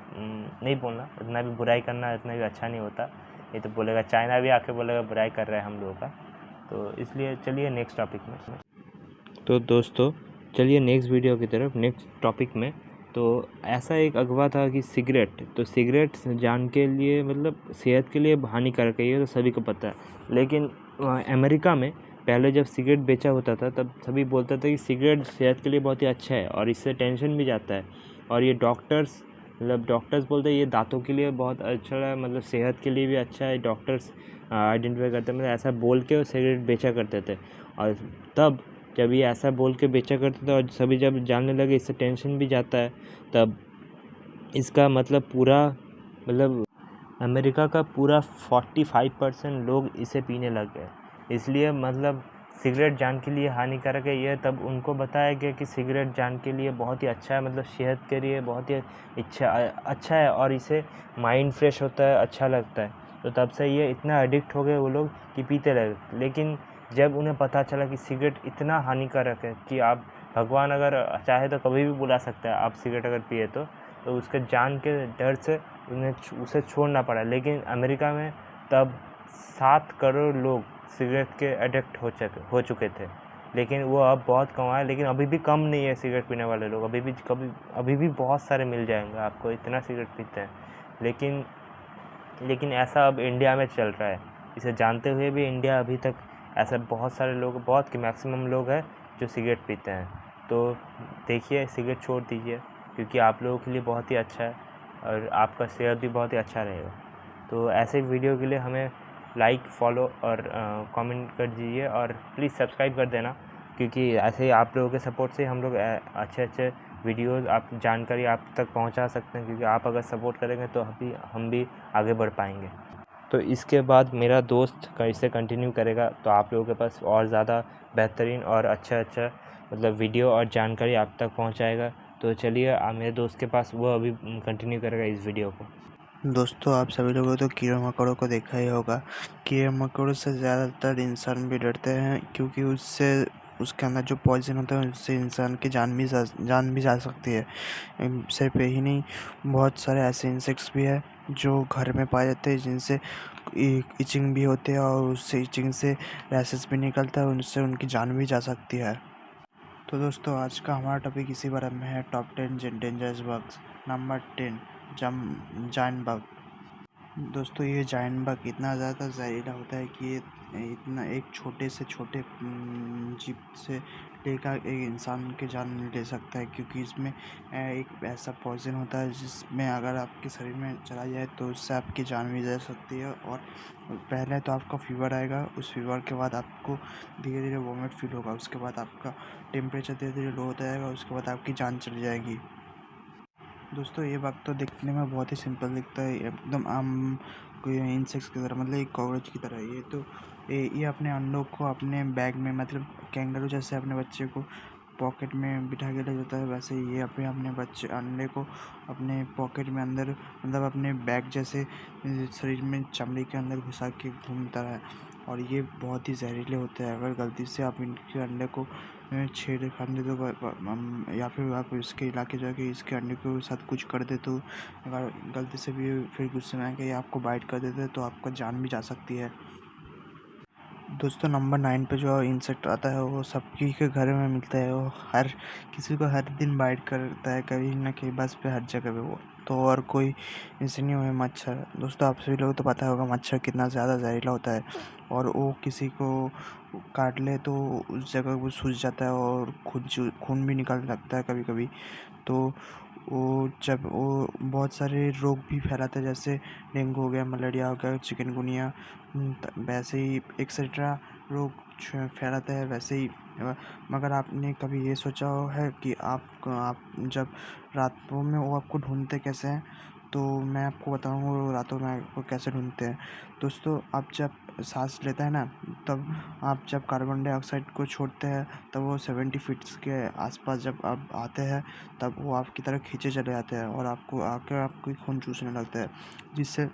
नहीं बोलना, इतना भी बुराई करना इतना भी अच्छा नहीं होता, ये तो बोलेगा, चाइना भी आके बोलेगा बुराई कर रहा है हम लोगों का। तो इसलिए चलिए नेक्स्ट टॉपिक में। तो दोस्तों चलिए नेक्स्ट वीडियो की तरफ, नेक्स्ट टॉपिक में। तो ऐसा एक अगवा था कि सिगरेट, तो सिगरेट जान के लिए, मतलब सेहत के लिए हानिकारक है, ये तो सभी को पता है, लेकिन अमेरिका में पहले जब सिगरेट बेचा होता था तब सभी बोलते थे कि सिगरेट सेहत के लिए बहुत ही अच्छा है और इससे टेंशन भी जाता है, और ये डॉक्टर्स बोलते हैं ये दांतों के लिए बहुत अच्छा है, मतलब सेहत के लिए भी अच्छा है, डॉक्टर्स आइडेंटिफाई करते हैं, मतलब ऐसा बोल के वो सिगरेट बेचा करते थे। और तब जब ये ऐसा बोल के बेचा करते थे और सभी जब जानने लगे इससे टेंशन भी जाता है, तब इसका मतलब अमेरिका का पूरा 45% लोग इसे पीने लग गए। इसलिए मतलब सिगरेट जान के लिए हानिकारक है, यह तब उनको बताया गया कि सिगरेट जान के लिए बहुत ही अच्छा है, मतलब सेहत के लिए बहुत ही अच्छा है, और इससे माइंड फ्रेश होता है, अच्छा लगता है। तो तब से ये इतना एडिक्ट हो गए वो लोग कि पीते लगे। लेकिन जब उन्हें पता चला कि सिगरेट इतना हानिकारक है कि आप भगवान अगर चाहे तो कभी भी बुला सकता है आप सिगरेट अगर पिए तो उसके जान के डर से उसे छोड़ना पड़ा। लेकिन अमेरिका में तब 7 करोड़ लोग सिगरेट के एडिक्ट हो चुके थे, लेकिन वो अब बहुत कम आए। लेकिन अभी भी कम नहीं है सिगरेट पीने वाले लोग, अभी भी बहुत सारे मिल जाएंगे आपको, इतना सिगरेट पीते हैं। लेकिन ऐसा अब इंडिया में चल रहा है। इसे जानते हुए भी इंडिया अभी तक ऐसे बहुत सारे लोग, बहुत के मैक्सिमम लोग हैं जो सिगरेट पीते हैं। तो देखिए, सिगरेट छोड़ दीजिए, क्योंकि आप लोगों के लिए बहुत ही अच्छा है और आपका सेहत भी बहुत ही अच्छा रहेगा। तो ऐसे वीडियो के लिए हमें लाइक, फॉलो और कमेंट कर दीजिए, और प्लीज़ सब्सक्राइब कर देना, क्योंकि ऐसे ही आप लोगों के सपोर्ट से हम लोग अच्छे अच्छे वीडियोज़, आप जानकारी आप तक पहुंचा सकते हैं। क्योंकि आप अगर सपोर्ट करेंगे तो हम भी आगे बढ़ पाएंगे। तो इसके बाद मेरा दोस्त इसे कंटिन्यू करेगा, तो आप लोगों के पास और ज़्यादा बेहतरीन और अच्छा मतलब वीडियो और जानकारी आप तक पहुंचाएगा। तो चलिए, मेरे दोस्त के पास वो अभी कंटिन्यू करेगा इस वीडियो को। दोस्तों, आप सभी लोगों तो कीड़े मकोड़ों को देखा ही होगा। कीड़े मकोड़ों से ज़्यादातर इंसान भी डरते हैं, क्योंकि उससे उसके अंदर जो पॉइजन होता है उससे इंसान की जान भी जा सकती है। सिर्फ यही नहीं, बहुत सारे ऐसे इंसेक्ट्स भी है जो घर में पाए जाते हैं, जिनसे इचिंग भी होती है और उससे इचिंग से रैशेस भी निकलता है, उनसे उनकी जान भी जा सकती है। तो दोस्तों, आज का हमारा टॉपिक इसी बारे में है, top 10 dangerous bugs. Number 10, giant bug. दोस्तों, ये जायंट बग इतना ज़्यादा जहरीला होता है कि ये इतना एक छोटे से छोटे जीव से लेकर एक इंसान की जान ले सकता है, क्योंकि इसमें एक ऐसा पॉइजन होता है जिसमें अगर आपके शरीर में चला जाए तो उससे आपकी जान भी जा सकती है। और पहले तो आपका फीवर आएगा, उस फीवर के बाद आपको धीरे धीरे वॉमिट फील होगा, उसके बाद आपका टेम्परेचर धीरे धीरे लो होता जाएगा, उसके बाद आपकी जान चली जाएगी। दोस्तों, ये बग तो दिखने में बहुत ही सिंपल दिखता है, एकदम आम कोई इंसेक्ट्स की तरह, मतलब एक कॉकरोच की तरह। ये अपने अंडों को अपने बैग में, मतलब कैंगरू जैसे अपने बच्चे को पॉकेट में बिठा के ले जाता है, वैसे ही ये अपने अपने बच्चे अंडे को अपने पॉकेट में अंदर, मतलब अपने बैग जैसे शरीर में चमड़ी के अंदर घुसा के घूमता है। और ये बहुत ही जहरीले होते हैं। अगर गलती से आप इनके अंडे को छेड़ खाने दो, या फिर आप इसके इलाके जाके इसके अंडे के साथ कुछ कर दे, तो अगर गलती से भी फिर गुस्से में आके ये आपको बाइट कर देते हैं तो आपका जान भी जा सकती है। दोस्तों, नंबर 9 पे जो इंसेक्ट आता है वो सबकी के घर में मिलता है। वो हर किसी को हर दिन बाइट करता है, कहीं ना कहीं बस पे, हर जगह पे। वो तो और कोई ऐसे नहीं हुए, मच्छर। दोस्तों, आप सभी लोगों को तो पता होगा मच्छर कितना ज़्यादा जहरीला होता है, और वो किसी को काट ले तो उस जगह वो सूज जाता है और खून भी निकलने लगता है कभी कभी। तो वो बहुत सारे रोग भी फैलाता है, जैसे डेंगू हो गया, मलेरिया हो गया, चिकनगुनिया, वैसे ही एक्सेट्रा रोग फैलाता है वैसे ही। मगर आपने कभी ये सोचा है कि आप जब रातों में वो आपको ढूंढते कैसे हैं? तो मैं आपको बताऊंगा वो रातों में आपको कैसे ढूंढते हैं। दोस्तों, आप जब सांस लेते हैं ना, तब आप जब कार्बन डाइऑक्साइड को छोड़ते हैं, तब वो 70 फीट्स के आसपास जब आप आते हैं, तब वो आपकी तरफ खींचे चले जाते हैं और आपको आकर आपको खून चूसने लगता है, जिससे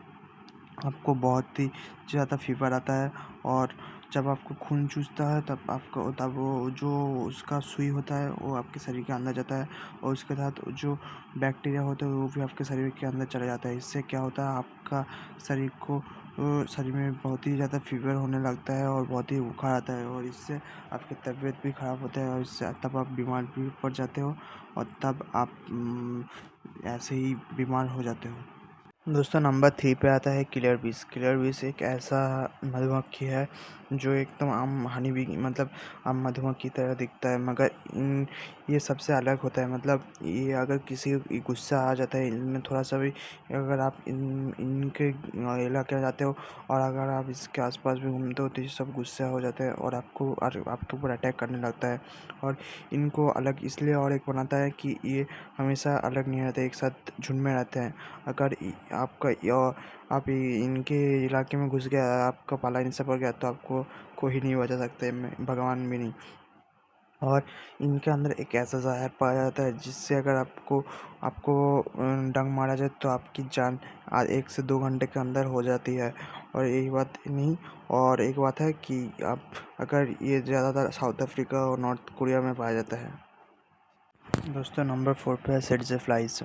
आपको बहुत ही ज़्यादा फीवर आता है। और जब आपको खून चूसता है तब वो जो उसका सुई होता है वो आपके शरीर के अंदर जाता है, और उसके साथ जो बैक्टीरिया होता है वो भी आपके शरीर के अंदर चला जाता है। इससे क्या होता है, आपका शरीर में बहुत ही ज़्यादा फीवर होने लगता है और बहुत ही बुखार आता है, और इससे आपकी तबीयत भी ख़राब होता है, और इससे तब आप बीमार भी पड़ जाते हो, और तब आप ऐसे ही बीमार हो जाते हो। दोस्तों, नंबर 3 पे आता है किलर बीस। किलर बीस एक ऐसा मधुमक्खी है जो एकदम आम हनी बी, मतलब आम मधुमक्खी की तरह दिखता है, मगर ये सबसे अलग होता है। मतलब ये अगर किसी को गुस्सा आ जाता है इनमें थोड़ा सा भी, अगर आप इनके इलाके में जाते हो और अगर आप इसके आसपास भी घूमते हो तो ये सब गुस्सा हो जाते हैं और आपके ऊपर अटैक करने लगता है। और इनको अलग इसलिए और एक बनाता है कि ये हमेशा अलग नहीं रहते, एक साथ झुंड में रहते हैं। अगर आप इनके इलाके में घुस गया, आपका पाला इनसे पड़ गया, तो आपको कोई नहीं बचा सकते, भगवान भी नहीं। और इनके अंदर एक ऐसा जहर पाया जाता है जिससे अगर आपको आपको डंक मारा जाए तो आपकी जान 1 से 2 घंटे के अंदर हो जाती है। और यही बात नहीं, और एक बात है कि आप अगर ये ज़्यादातर साउथ अफ्रीका और नॉर्थ कोरिया में पाया जाता है। दोस्तों नंबर 4 पे है सेड्स फ्लाइज।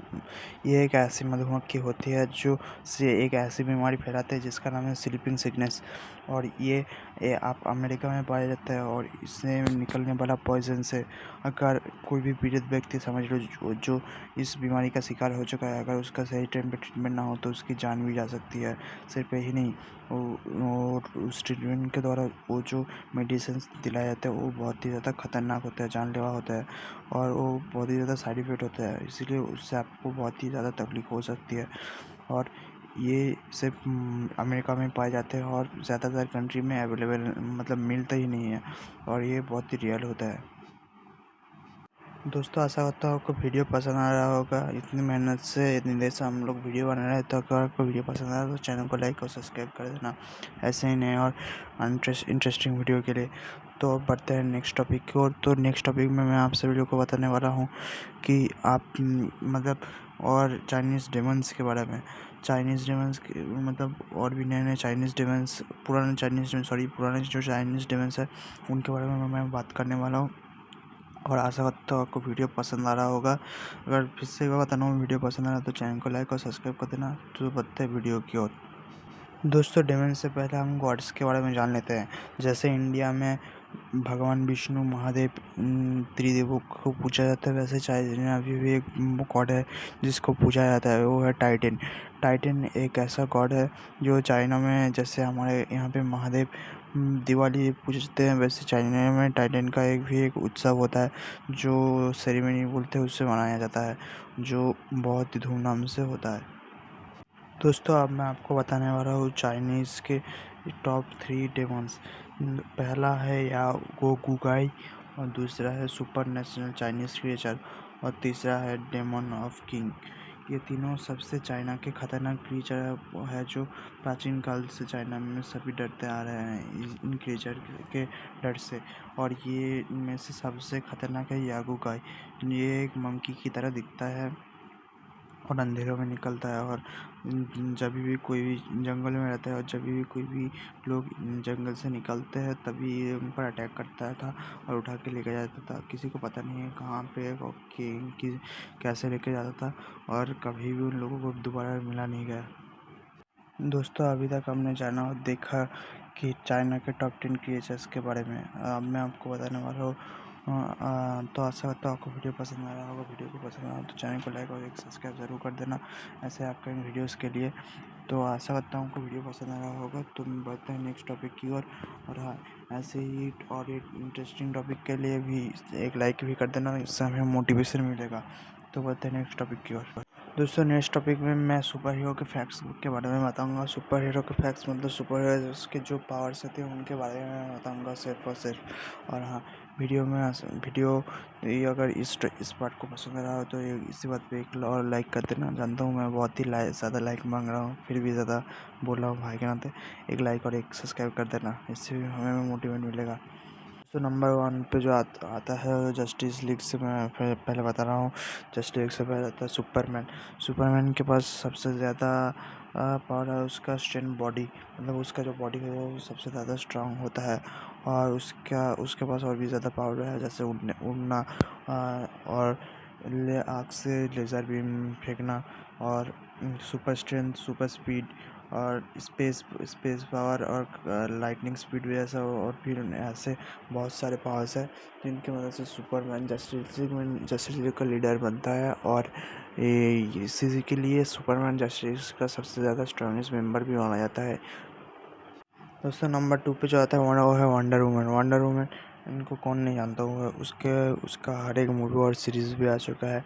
ये एक ऐसी मधुमक्खी होती है जो से एक ऐसी बीमारी फैलाते हैं जिसका नाम है स्लीपिंग सिकनेस। और ये आप अमेरिका में पाया जाता है। और इससे निकलने वाला पॉइजन से अगर कोई भी पीड़ित व्यक्ति समझ लो जो इस बीमारी का शिकार हो चुका है, अगर उसका सही टाइम पे ट्रीटमेंट ना हो तो उसकी जान भी जा सकती है। सिर्फ यही नहीं, और उस ट्रीटमेंट के द्वारा वो जो मेडिसिन दिलाए जाते हैं वो बहुत ही ज़्यादा खतरनाक होता है, जानलेवा होता है, और वो बहुत ही ज़्यादा साइड इफ़ेक्ट होता है, इसीलिए उससे आपको बहुत ही ज़्यादा तकलीफ हो सकती है। और ये सिर्फ अमेरिका में पाए जाते हैं और ज़्यादातर कंट्री में अवेलेबल मतलब मिलता ही नहीं है, और ये बहुत ही रियल होता है। दोस्तों आशा करता हूँ आपको वीडियो पसंद आ रहा होगा। इतनी मेहनत से इतनी देर से हम लोग वीडियो बना रहे हैं, तो अगर आपको वीडियो पसंद आया तो चैनल को लाइक और सब्सक्राइब कर देना ऐसे ही नए और इंटरेस्टिंग वीडियो के लिए। तो अब बढ़ते हैं नेक्स्ट टॉपिक की ओर। तो नेक्स्ट टॉपिक में मैं आप सभी लोग को बताने वाला हूँ कि आप मतलब और चाइनीज़ डेमन्स के बारे में। चाइनीज़ डेमन्स मतलब और भी नए नए चाइनीज़ डेमन्स, पुराने जो चाइनीज़ डेमन्स है उनके बारे में मैं बात करने वाला हूँ। और आशा करता हूँ आपको वीडियो पसंद आ रहा होगा। अगर फिर से एक बार बता रहा हूँ, वीडियो पसंद आ रहा है तो चैनल को लाइक और सब्सक्राइब कर देना। तो बढ़ते हैं वीडियो की ओर। दोस्तों डेमन से पहले हम गॉड्स के बारे में जान लेते हैं। जैसे इंडिया में भगवान विष्णु, महादेव, त्रिदेवों को पूजा जाता है, वैसे चाइना में भी एक गॉड है जिसको पूजा जाता है, वो है टाइटन। टाइटन एक ऐसा गॉड है जो चाइना में, जैसे हमारे यहाँ पे महादेव दिवाली पूजते हैं, वैसे चाइना में टाइटन का एक उत्सव होता है जो सेरेमनी बोलते हैं, उससे मनाया जाता है, जो बहुत ही धूमधाम से होता है। दोस्तों अब मैं आपको बताने वाला हूँ चाइनीज़ के टॉप 3 डेमन्स। पहला है या गुगाई, और दूसरा है सुपर नेशनल चाइनीज़ क्रिएचर, और तीसरा है डेमन ऑफ किंग। ये तीनों सबसे चाइना के खतरनाक क्रिएचर है जो प्राचीन काल से चाइना में सभी डरते आ रहे हैं इन क्रिएचर के डर से। और ये इनमें से सबसे खतरनाक है यागुगाई। ये एक मंकी की तरह दिखता है और अंधेरों में निकलता है, और जब भी कोई भी जंगल में रहता है और जब भी कोई भी लोग जंगल से निकलते हैं तभी ये उन पर अटैक करता था और उठा के लेके जाता था। किसी को पता नहीं है कहाँ पे और कैसे लेके जाता था, और कभी भी उन लोगों को दोबारा मिला नहीं गया। दोस्तों अभी तक हमने जाना और देखा कि चाइना के टॉप 10 क्रिएचर्स के बारे में। अब मैं आपको बताने वाला हूँ। तो आशा करता हूँ आपको वीडियो पसंद आ रहा होगा। वीडियो को पसंद आया तो चैनल को लाइक और एक सब्सक्राइब ज़रूर कर देना ऐसे आपके वीडियोस के लिए। तो आशा करता हूँ आपको वीडियो पसंद आ रहा होगा। तो बढ़ते हैं नेक्स्ट टॉपिक की ओर। और हाँ, ऐसे ही और एक इंटरेस्टिंग टॉपिक के लिए भी एक लाइक भी कर देना, इससे हमें मोटिवेशन मिलेगा। तो बढ़ते हैं नेक्स्ट टॉपिक की ओर। दोस्तों नेक्स्ट टॉपिक में मैं सुपर हीरो के फैक्ट्स के बारे में बताऊंगा। सुपर हीरो के फैक्ट्स मतलब सुपर हीरोज़ के जो पावर्स होते हैं उनके बारे में मैं बताऊंगा सिर्फ और सिर्फ। और हाँ, वीडियो ये अगर इस पार्ट को पसंद आ रहा हो तो ये इसी बात पे एक और लाइक कर देना। जानता हूँ मैं बहुत ही ज़्यादा लाइक मांग रहा हूँ, फिर भी ज़्यादा बोल रहा हूँ भाई के नाते। एक लाइक और एक सब्सक्राइब कर देना, इससे भी हमें मोटिवेट मिलेगा। तो नंबर 1 पे जो आता है जस्टिस लीग से, मैं पहले बता रहा हूँ। जस्टिस लीग से पहले आता है सुपरमैन। सुपरमैन के पास सबसे ज़्यादा पावर है उसका स्ट्रेंथ बॉडी, मतलब उसका जो बॉडी है वो सबसे ज़्यादा स्ट्रांग होता है। और उसके पास और भी ज़्यादा पावर है, जैसे उड़ना, और आग से लेज़र बीम फेंकना, और सुपर स्ट्रेंथ, सुपर स्पीड, और स्पेस पावर, और लाइटनिंग स्पीड भी ऐसा, और फिर ऐसे बहुत सारे पावर्स हैं जिनकी मदद से सुपरमैन जस्टिस लीग का लीडर बनता है। और इसी के लिए सुपरमैन जस्टिस लीग का सबसे ज़्यादा स्ट्रॉन्गेस्ट मेंबर भी माना जाता है। दोस्तों नंबर 2 पे जो आता है वो है वंडर वुमन। वंडर वुमन इनको कौन नहीं जानता होगा, उसका हर एक मूवी और सीरीज़ भी आ चुका है।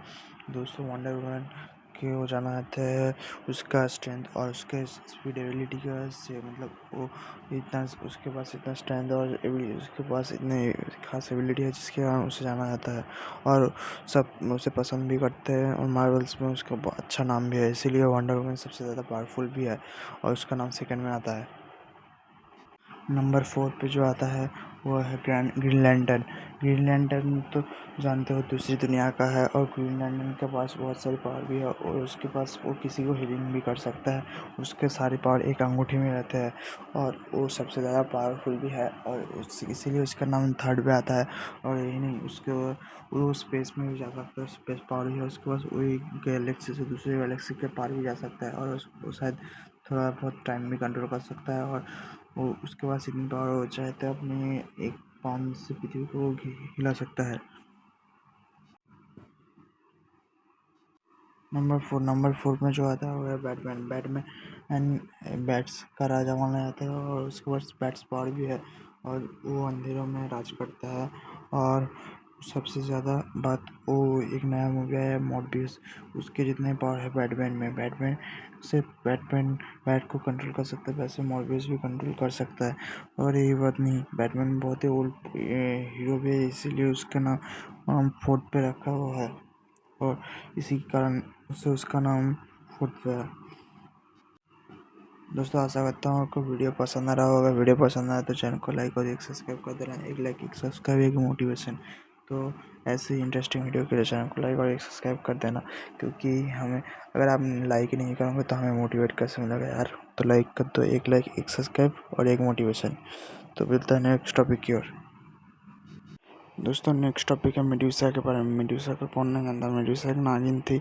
दोस्तों वंडर वुमन के वो जाना जाता है उसका स्ट्रेंथ और उसके स्पीड एबिलिटी की वजह से, मतलब वो इतना, उसके पास इतना स्ट्रेंथ और उसके पास इतनी खास एबिलिटी है जिसके कारण उसे जाना जाता है, और सब उसे पसंद भी करते हैं, और मार्वल्स में उसका बहुत अच्छा नाम भी है, इसीलिए वंडर वुमन सबसे ज़्यादा पावरफुल भी है, और उसका नाम सेकंड में आता है। नंबर 4 पे जो आता है वो है ग्रीन लैंटर्न। ग्रीन लैंटर्न तो जानते हो दूसरी दुनिया का है, और ग्रीन लैंटर्न के पास बहुत सारी पावर भी है, और उसके पास वो किसी को हीलिंग भी कर सकता है। उसके सारे पावर एक अंगूठी में रहते हैं, और वो सबसे ज़्यादा पावरफुल भी है, और इसीलिए उसका नाम थर्ड पे आता है। और यही नहीं, वो स्पेस में भी जा सकता है, स्पेस पावर भी है उसके पास। वही गैलेक्सी से दूसरे गैलेक्सी के पार भी जा सकता है, और वो शायद थोड़ा बहुत टाइम भी कंट्रोल कर सकता है। और वो उसके पास इतनी पावर हो चाहे तो अपने एक पाँव से पृथ्वी को हिला सकता है। नंबर 4 में जो आता है वो है बैटमैन। बैटमैन बैट्स का राजा माना जाता है, और उसके पास बैट्स पावर भी है, और वो अंधेरों में राज करता है। और सबसे ज़्यादा बात, वो एक नया मूवी आया है मॉर्बियस, उसके जितने पावर है बैटमैन में। बैटमैन बैट को कंट्रोल कर सकता है, वैसे मॉर्बियस भी कंट्रोल कर सकता है। और यही बात नहीं, बैटमैन बहुत ही ओल्ड हीरो भी है, इसीलिए उसका नाम फोर्थ पे रखा हुआ है, और इसी कारण से उसका नाम फुट है। दोस्तों आशा करता हूँ आपको वीडियो पसंद आ रहा होगा। वीडियो पसंद आया तो चैनल को लाइक और एक सब्सक्राइब कर देना। एक लाइक, एक सब्सक्राइब, एक मोटिवेशन। तो ऐसे ही इंटरेस्टिंग वीडियो के लिए चैनल को लाइक और एक सब्सक्राइब कर देना, क्योंकि हमें, अगर आप लाइक ही नहीं करोगे तो हमें मोटिवेट कैसे मिलेगा यार। तो लाइक कर दो, एक लाइक, एक सब्सक्राइब और एक मोटिवेशन। तो मिलता है नेक्स्ट टॉपिक की ओर। दोस्तों नेक्स्ट टॉपिक है मेडुसा के बारे में। मेडुसा का कौन नहीं जानता। मेडुसा एक नागिन थी,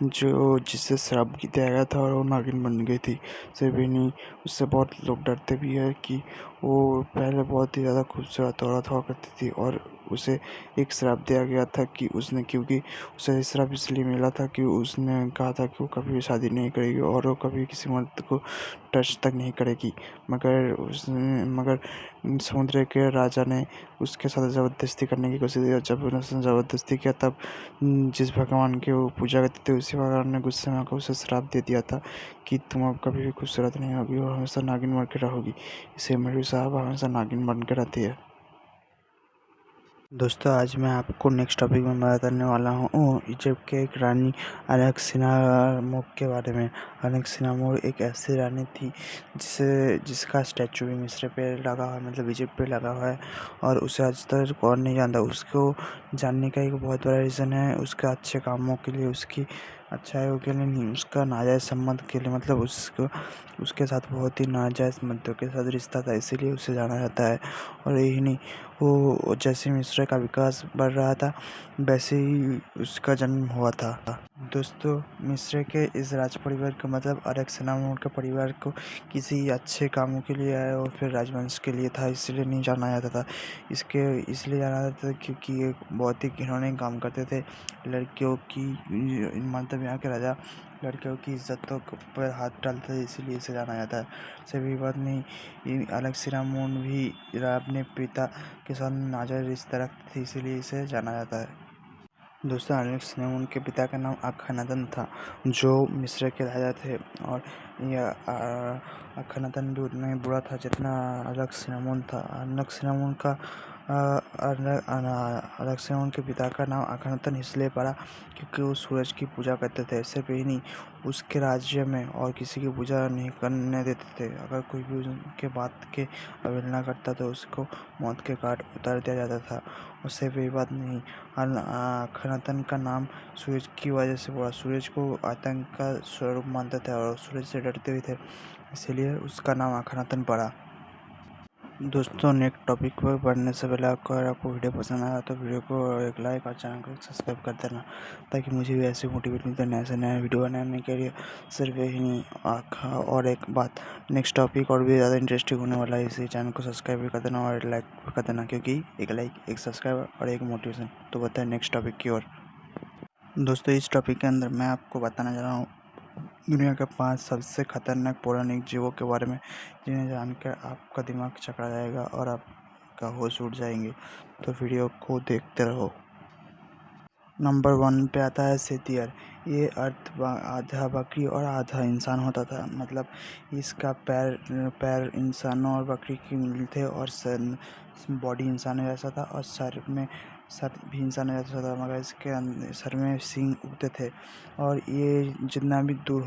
जो जिससे श्राप दिया गया था, और वो नागिन बन गई थी। सिर्फ ही नहीं, उससे बहुत लोग डरते भी है कि वो पहले बहुत ही ज़्यादा खूबसूरत औरत हुआ करती थी, और उसे एक श्राप दिया गया था कि उसने, क्योंकि उसे श्राप इसलिए मिला था कि उसने कहा था कि वो कभी भी शादी नहीं करेगी, और वो कभी किसी मर्द को टच तक नहीं करेगी। मगर समुद्र के राजा ने उसके साथ ज़बरदस्ती करने की कोशिश की, और जब उसने ज़बरदस्ती किया तब जिस भगवान की वो पूजा करते थे उसी भगवान ने गुस्से में आकर उसे श्राप दे दिया था कि तुम अब कभी भी खूबसूरत नहीं होगी और हमेशा नागिन बन के रहोगी। इसे मेरी साहब हमेशा नागिन बन के रहती है। दोस्तों आज मैं आपको नेक्स्ट टॉपिक में बताने वाला हूँ इजिप्ट के एक रानी अलेक्सिनामोर के बारे में। अलेक्सिनामोर एक ऐसी रानी थी जिसका स्टैचू भी मिस्र पे लगा हुआ है, मतलब इजिप्ट पे लगा हुआ है, और उसे आज तक कौन नहीं जानता। उसको जानने का एक बहुत बड़ा रीज़न है उसके अच्छे कामों के लिए, उसकी अच्छाइयों के लिए नहीं, उसका नाजायज़ संबंध के लिए, मतलब उसके साथ बहुत ही नाजायज़ मर्दों के साथ रिश्ता था, इसीलिए उसे जाना जाता है। और यही नहीं, वो जैसे मिस्र का विकास बढ़ रहा था वैसे ही उसका जन्म हुआ था। दोस्तों मिस्र के इस राज परिवार का, मतलब अलेक्सांडर के परिवार को किसी अच्छे कामों के लिए आया और फिर राजवंश के लिए था, इसलिए नहीं जाना जाता था। इसलिए जाना जाता था क्योंकि ये बहुत ही घिनौने काम करते थे। लड़कियों की, मतलब यहाँ के राजा लड़कियों की इज्जतों पर हाथ डालते थे, इसीलिए इसे जाना जाता है। सभी बात नहीं, अलेक्सांडर भी अपने पिता के साथ नाजायज रिश्ता रखती थी, इसीलिए इसे जाना जाता है। दोस्तों अलेक्सांडर के पिता का नाम अखनातन था, जो मिस्र के राजा थे। और यह अखनातन भी उतना ही बुरा था जितना अलेक्सांडर था। अलेक्सांडर के पिता का नाम अखनातन इसलिए पड़ा क्योंकि वो सूरज की पूजा करते थे। सिर्फ यही नहीं, उसके राज्य में और किसी की पूजा नहीं करने देते थे। अगर कोई भी उनके बात के अवहेलना करता तो उसको मौत के घाट उतार दिया जाता था। और सिर्फ यही बात नहीं, अखनातन का नाम सूरज की वजह से पड़ा। सूरज को आतंक का स्वरूप मानते थे और सूरज से डरते भी थे, इसीलिए उसका नाम अखनातन पड़ा। दोस्तों नेक्स्ट टॉपिक पर बढ़ने से पहले अगर आपको वीडियो पसंद आया तो वीडियो को एक लाइक और चैनल को सब्सक्राइब कर देना, ताकि मुझे भी ऐसे मोटिवेट मिलते नए से नए वीडियो बनाने के लिए। सिर्फ यही नहीं, और एक बात, नेक्स्ट टॉपिक और भी ज़्यादा इंटरेस्टिंग होने वाला है, इसी चैनल को सब्सक्राइब भी कर देना और लाइक भी कर देना, क्योंकि एक लाइक, एक सब्सक्राइब और एक मोटिवेशन। तो बताए नेक्स्ट टॉपिक की ओर। दोस्तों इस टॉपिक के अंदर मैं आपको बताने जा रहा हूँ दुनिया के 5 सबसे खतरनाक पौराणिक जीवों के बारे में, जिन्हें जानकर आपका दिमाग चकरा जाएगा और आपका होश उड़ जाएंगे। तो वीडियो को देखते रहो। नंबर 1 पे आता है सेतियर। ये आधा बकरी और आधा इंसान होता था, मतलब इसका पैर इंसानों और बकरी की मिल थे, और बॉडी इंसान जैसा था, और सर में सर भी इंसान जैसा था, मगर इसके सर में सींग उगते थे। और ये जितना भी दूर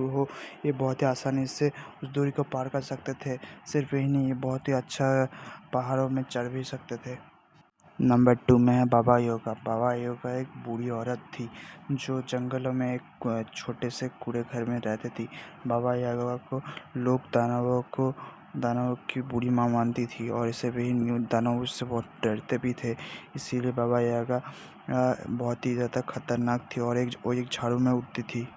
हो ये बहुत ही आसानी से उस दूरी को पार कर सकते थे। सिर्फ यही नहीं, ये बहुत ही अच्छा पहाड़ों में चढ़ भी सकते थे। नंबर 2 में है बाबा योगा। बाबा योगा एक बूढ़ी औरत थी जो जंगलों में एक छोटे से कूड़े घर में रहती थी। बाबा योगा को लोग दानवों की बूढ़ी माँ मानती थी और इसे भी दानवों से बहुत डरते भी थे। इसीलिए बाबा यागा बहुत ही ज़्यादा खतरनाक थी और वो एक झाड़ू में उड़ती थी।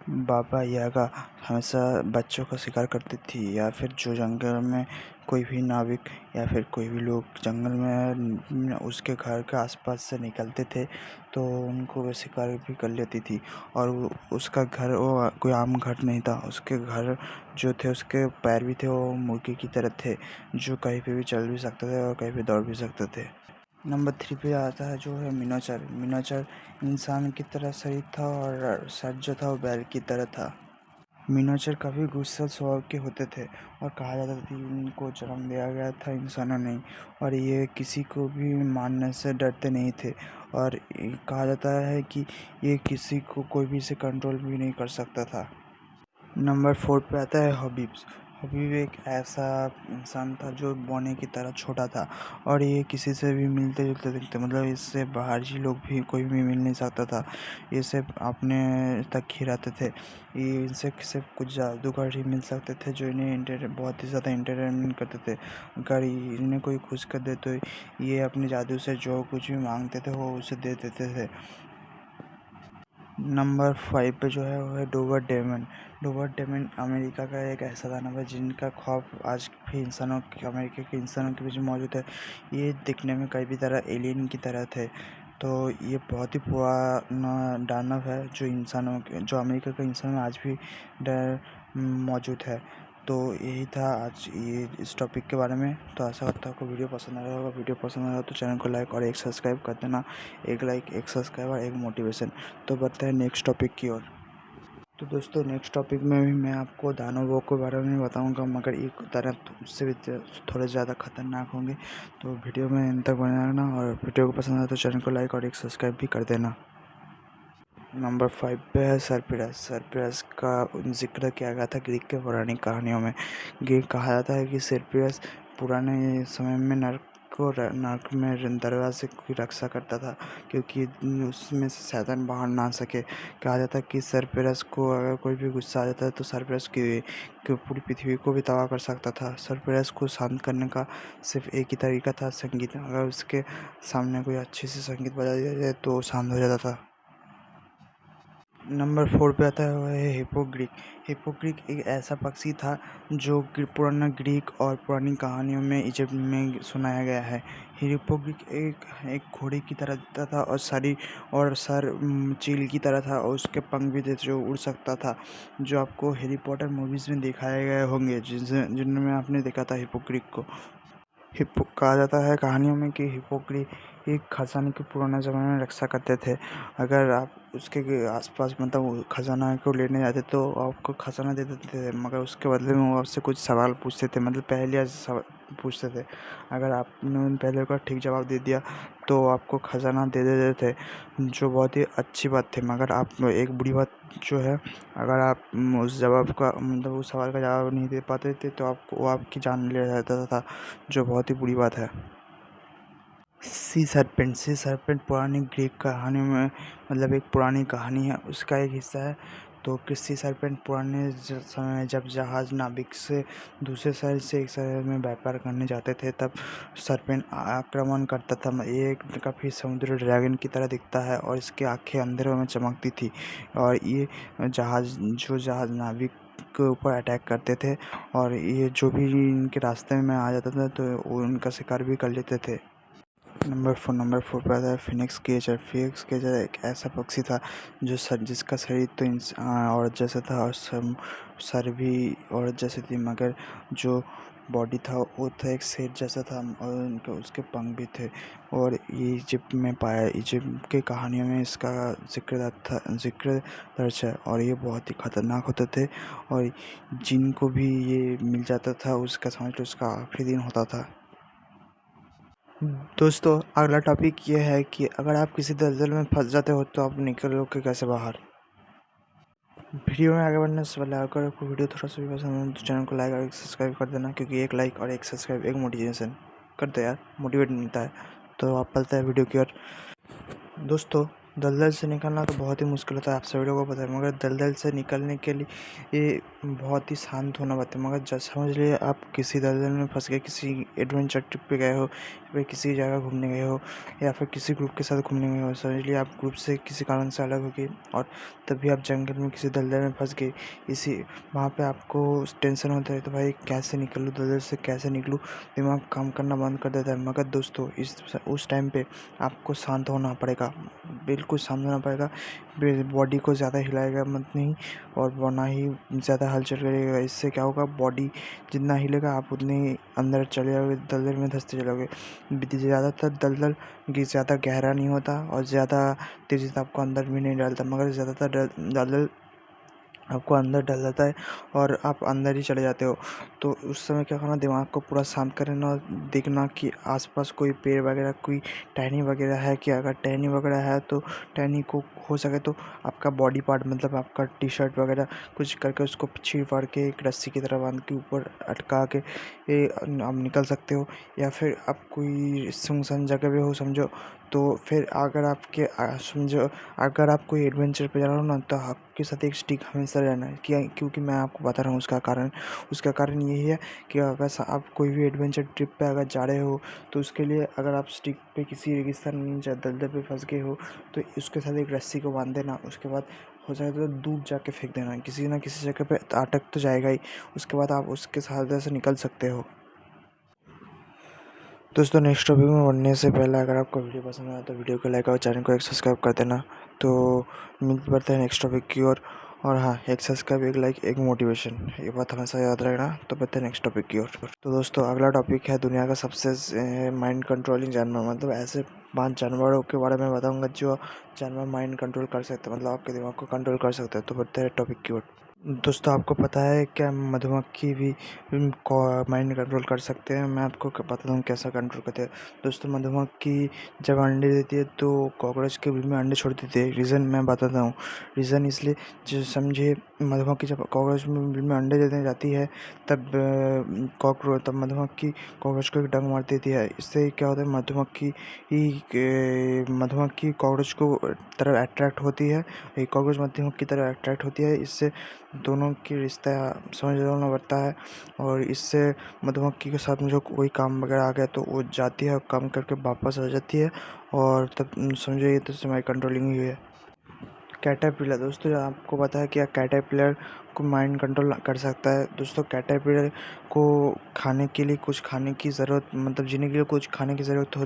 बाबा यागा हमेशा बच्चों का शिकार करती थी, या फिर जो जंगल में कोई भी नाविक या फिर कोई भी लोग जंगल में उसके घर के आसपास से निकलते थे तो उनको वो शिकार भी कर लेती थी। और उसका घर वो कोई आम घर नहीं था, उसके घर जो थे उसके पैर भी थे वो मुर्गे की तरह थे, जो कहीं पे भी चल भी सकते थे और कहीं पे दौड़ भी सकते थे। नंबर 3 पे आता है जो है मिनोचर। मिनोचर इंसान की तरह शरीर था और सर जो था वो बैल की तरह था। मिनोचर काफ़ी गुस्सैल स्वभाव के होते थे और कहा जाता था कि इनको जन्म दिया गया था इंसानों ने, और ये किसी को भी मारने से डरते नहीं थे। और कहा जाता है कि ये किसी को कोई भी इसे कंट्रोल भी नहीं कर सकता था। नंबर 4 पे आता है हबीब्स। हबीब एक ऐसा इंसान था जो बोने की तरह छोटा था और ये किसी से भी मिलते जुलते दिखते, मतलब इससे बाहरी लोग भी कोई भी मिल नहीं सकता था। ये सिर्फ अपने तक ही रहते थे। ये इनसे सिर्फ कुछ जादूगर ही मिल सकते थे जो इन्हें बहुत ही ज़्यादा इंटरटेनमेंट करते थे। अगर इन्हें कोई खुश कर दे तो ये अपने जादू से जो कुछ भी मांगते थे वो उसे दे देते थे। नंबर 5 पे जो है वो है Dover Demon. Dover Demon America का एक ऐसा दानव है जिनका खौफ आज भी अमेरिका के इंसानों के बीच में मौजूद है। ये दिखने में कई भी तरह एलियन की तरह थे। तो ये बहुत ही पुराना दानव है जो अमेरिका के इंसानों में आज भी डर मौजूद है। तो यही था आज ये इस टॉपिक के बारे में। तो आशा करता हूँ आपको वीडियो पसंद आया होगा। वीडियो पसंद आया तो चैनल को लाइक और एक सब्सक्राइब कर देना। एक लाइक, एक सब्सक्राइब और एक मोटिवेशन। तो बढ़ते हैं नेक्स्ट टॉपिक की ओर। तो दोस्तों नेक्स्ट टॉपिक में भी मैं आपको दानवों के बारे में बताऊंगा, मगर एक तरह उससे भी थोड़े ज़्यादा खतरनाक होंगे। तो वीडियो में अंत तक बने रहना और वीडियो को पसंद आए तो चैनल को लाइक और एक सब्सक्राइब भी कर देना। नंबर 5 पे है सर्पिरस। सर्पिरस का जिक्र किया गया था ग्रीक के पौराणिक कहानियों में। कहा जाता है कि सर्पिरस पुराने समय में नर्क में दरवाजे की रक्षा करता था, क्योंकि उसमें से शैतान बाहर ना आ सके। कहा जाता है कि सर्पिरस को अगर कोई भी गुस्सा आ जाता है तो सर्पिरस की पूरी पृथ्वी को भी तबाह कर सकता था। सर्पिरस को शांत करने का सिर्फ एक ही तरीका था, संगीत। अगर उसके सामने कोई अच्छी सी संगीत बजा दिया जाए तो शांत हो जाता था। नंबर 4 पे आता है वह है हिपोग्रिक। हिपोग्रिक एक ऐसा पक्षी था जो पुराना ग्रीक और पुरानी कहानियों में इजिप्ट में सुनाया गया है। हिपोग्रिक एक घोड़े की तरह दिखता था और सर चील की तरह था, और उसके पंख भी थे जो उड़ सकता था, जो आपको हैरी पॉटर मूवीज़ में दिखाए गए होंगे जिनमें आपने देखा था हिपोग्रिक को। कहा जाता है कहानियों में कि हिपोक्री एक खजाने के पुराने ज़माने में रक्षा करते थे। अगर आप उसके आसपास मतलब खजाना को लेने जाते तो आपको खजाना दे देते थे, मगर उसके बदले में वो आपसे कुछ सवाल पूछते थे, मतलब पहेलियाँ सवाल पूछते थे। अगर आपने उन पहेलियों का ठीक जवाब दे दिया तो आपको खजाना दे देते थे, जो बहुत ही अच्छी बात थी। मगर आप एक बुरी बात जो है, अगर आप उस जवाब का मतलब उस सवाल का जवाब नहीं दे पाते थे तो वो आपकी जान ले जाता था, जो बहुत ही बुरी बात है। सी सरपेंट पुरानी ग्रीक कहानी में मतलब एक पुरानी कहानी है, उसका एक हिस्सा है। तो सी सरपेंट पुराने समय में जब जहाज नाविक से दूसरे शहर से एक शहर में व्यापार करने जाते थे तब सरपेंट आक्रमण करता था। ये एक काफ़ी समुद्री ड्रैगन की तरह दिखता है और इसकी आंखें अंधेरों में चमकती थी, और ये जहाज नाविक के ऊपर अटैक करते थे, और ये जो भी इनके रास्ते में आ जाता था तो वो उनका शिकार भी कर लेते थे। नंबर 4 पे आता है फिनिक्स केचर। फिनिक्स केचर एक ऐसा पक्षी था जिसका शरीर तो औरत जैसा था और सर भी औरत जैसी थी, मगर जो बॉडी था वो था एक शेर जैसा था, और उसके पंख भी थे। और ये इजिप्ट के कहानियों में इसका जिक्र दर्ज है, और ये बहुत ही खतरनाक होते थे, और जिनको भी ये मिल जाता था उसका समझ लो उसका आखिरी दिन होता था। दोस्तों अगला टॉपिक ये है कि अगर आप किसी दलदल में फंस जाते हो तो आप निकलोगे कैसे बाहर। वीडियो में आगे बढ़ने से पहले अगर आपको वीडियो थोड़ा सा भी पसंद है तो चैनल को लाइक और एक सब्सक्राइब कर देना, क्योंकि एक लाइक और एक सब्सक्राइब एक मोटिवेशन कर दो यार, मोटिवेट मिलता है। तो आप पलते हैं वीडियो की ओर। दोस्तों दलदल से निकलना तो बहुत ही मुश्किल होता है, आप सभी लोगों को पता है, मगर दलदल से निकलने के लिए ये बहुत ही शांत होना पड़ता है। मगर जब समझ लिए आप किसी दलदल में फंस गए, किसी एडवेंचर ट्रिप पे गए हो, या किसी जगह घूमने गए हो, या फिर किसी ग्रुप के साथ घूमने गए हो, समझ लिए आप ग्रुप से किसी कारण से अलग हो गए और तभी आप जंगल में किसी दलदल में फंस गए। इसी वहाँ पे आपको टेंशन होता है तो भाई कैसे निकलूँ दलदल से, कैसे निकलूँ, दिमाग काम करना बंद कर देता है। मगर दोस्तों उस टाइम पे आपको शांत होना पड़ेगा, बिल्कुल शांत होना पड़ेगा। बॉडी को ज़्यादा हिलाएगा मत नहीं, और ना ही ज़्यादा हलचल करेगा। इससे क्या होगा, बॉडी जितना हिलेगा आप उतने ही अंदर चले जाओगे, दलदल में धंसते चलोगे। ज़्यादातर दलदल ज़्यादा गहरा नहीं होता और ज़्यादा तेज़ी से आपको अंदर भी नहीं डालता, मगर ज़्यादातर दलदल आपको अंदर डाल देता है और आप अंदर ही चले जाते हो। तो उस समय क्या करना, दिमाग को पूरा शांत करना और देखना कि आसपास कोई पेड़ वगैरह, कोई टहनी वगैरह है कि अगर टहनी वगैरह है तो टहनी को हो सके तो आपका बॉडी पार्ट मतलब आपका टी शर्ट वगैरह कुछ करके उसको छीड़ फाड़ के एक रस्सी की तरह बांध के ऊपर अटका के आप निकल सकते हो। या फिर आप कोई सुनसान जगह पे हो समझो, तो फिर अगर आपके समझो अगर आप कोई एडवेंचर पे जा रहे हो ना, तो आपके साथ एक स्टिक हमेशा रहना है। क्या, क्योंकि मैं आपको बता रहा हूँ उसका कारण यही है कि अगर आप कोई भी एडवेंचर ट्रिप पे अगर जा रहे हो तो उसके लिए अगर आप स्टिक पे किसी रेगिस्तान में दलदल पे फंस गए हो तो उसके साथ एक रस्सी को बांध देना। उसके बाद हो जाए तो दूर जाके फेंक देना, किसी ना किसी जगह पे अटक तो जाएगा ही। उसके बाद आप उसके सहायता से निकल सकते हो। दोस्तों नेक्स्ट टॉपिक में बढ़ने से पहले अगर आपको वीडियो पसंद आया तो वीडियो को लाइक और चैनल को एक सब्सक्राइब कर देना। तो मिलते बढ़ते हैं नेक्स्ट टॉपिक की ओर। और हाँ, एक सब्सक्राइब एक लाइक एक मोटिवेशन, ये बात हमेशा याद रखना। तो बढ़ते हैं नेक्स्ट टॉपिक की ओर। तो दोस्तों अगला टॉपिक है दुनिया का सबसे माइंड कंट्रोलिंग जानवर, मतलब ऐसे 5 जानवरों के बारे में बताऊंगा जो जानवर माइंड कंट्रोल कर सकते हैं, मतलब आपके दिमाग को कंट्रोल कर सकते हैं। तो बढ़ते हैं टॉपिक की ओर। दोस्तों आपको पता है क्या मधुमक्खी भी माइंड कंट्रोल कर सकते हैं? मैं आपको बताता हूँ कैसा कंट्रोल करते हैं। दोस्तों मधुमक्खी जब अंडे देती है तो कॉकरोच के बिल में अंडे छोड़ देती है। रीज़न मैं बताता हूँ। रीज़न इसलिए, जो समझिए मधुमक्खी जब कॉकरोच में बिल में अंडे देने जाती है तब मधुमक्खी कॉकरोच को एक डंक मार देती है। इससे क्या होता है, मधुमक्खी कॉकरोच को तरफ अट्रैक्ट होती है, कॉकरोच मधुमक्खी की तरफ अट्रैक्ट होती है। इससे दोनों की रिश्ता समझदारी बढ़ता है, और इससे मधुमक्खी के साथ में जो कोई काम वगैरह आ गया तो वो जाती है और काम करके वापस आ जाती है, और तब समझो ये तो हमारी कंट्रोलिंग ही है। कैटरपिलर, दोस्तों आपको पता है क्या कैटरपिलर को माइंड कंट्रोल कर सकता है? दोस्तों कैटरपिलर को खाने के लिए कुछ खाने की ज़रूरत, मतलब जीने के लिए कुछ खाने की ज़रूरत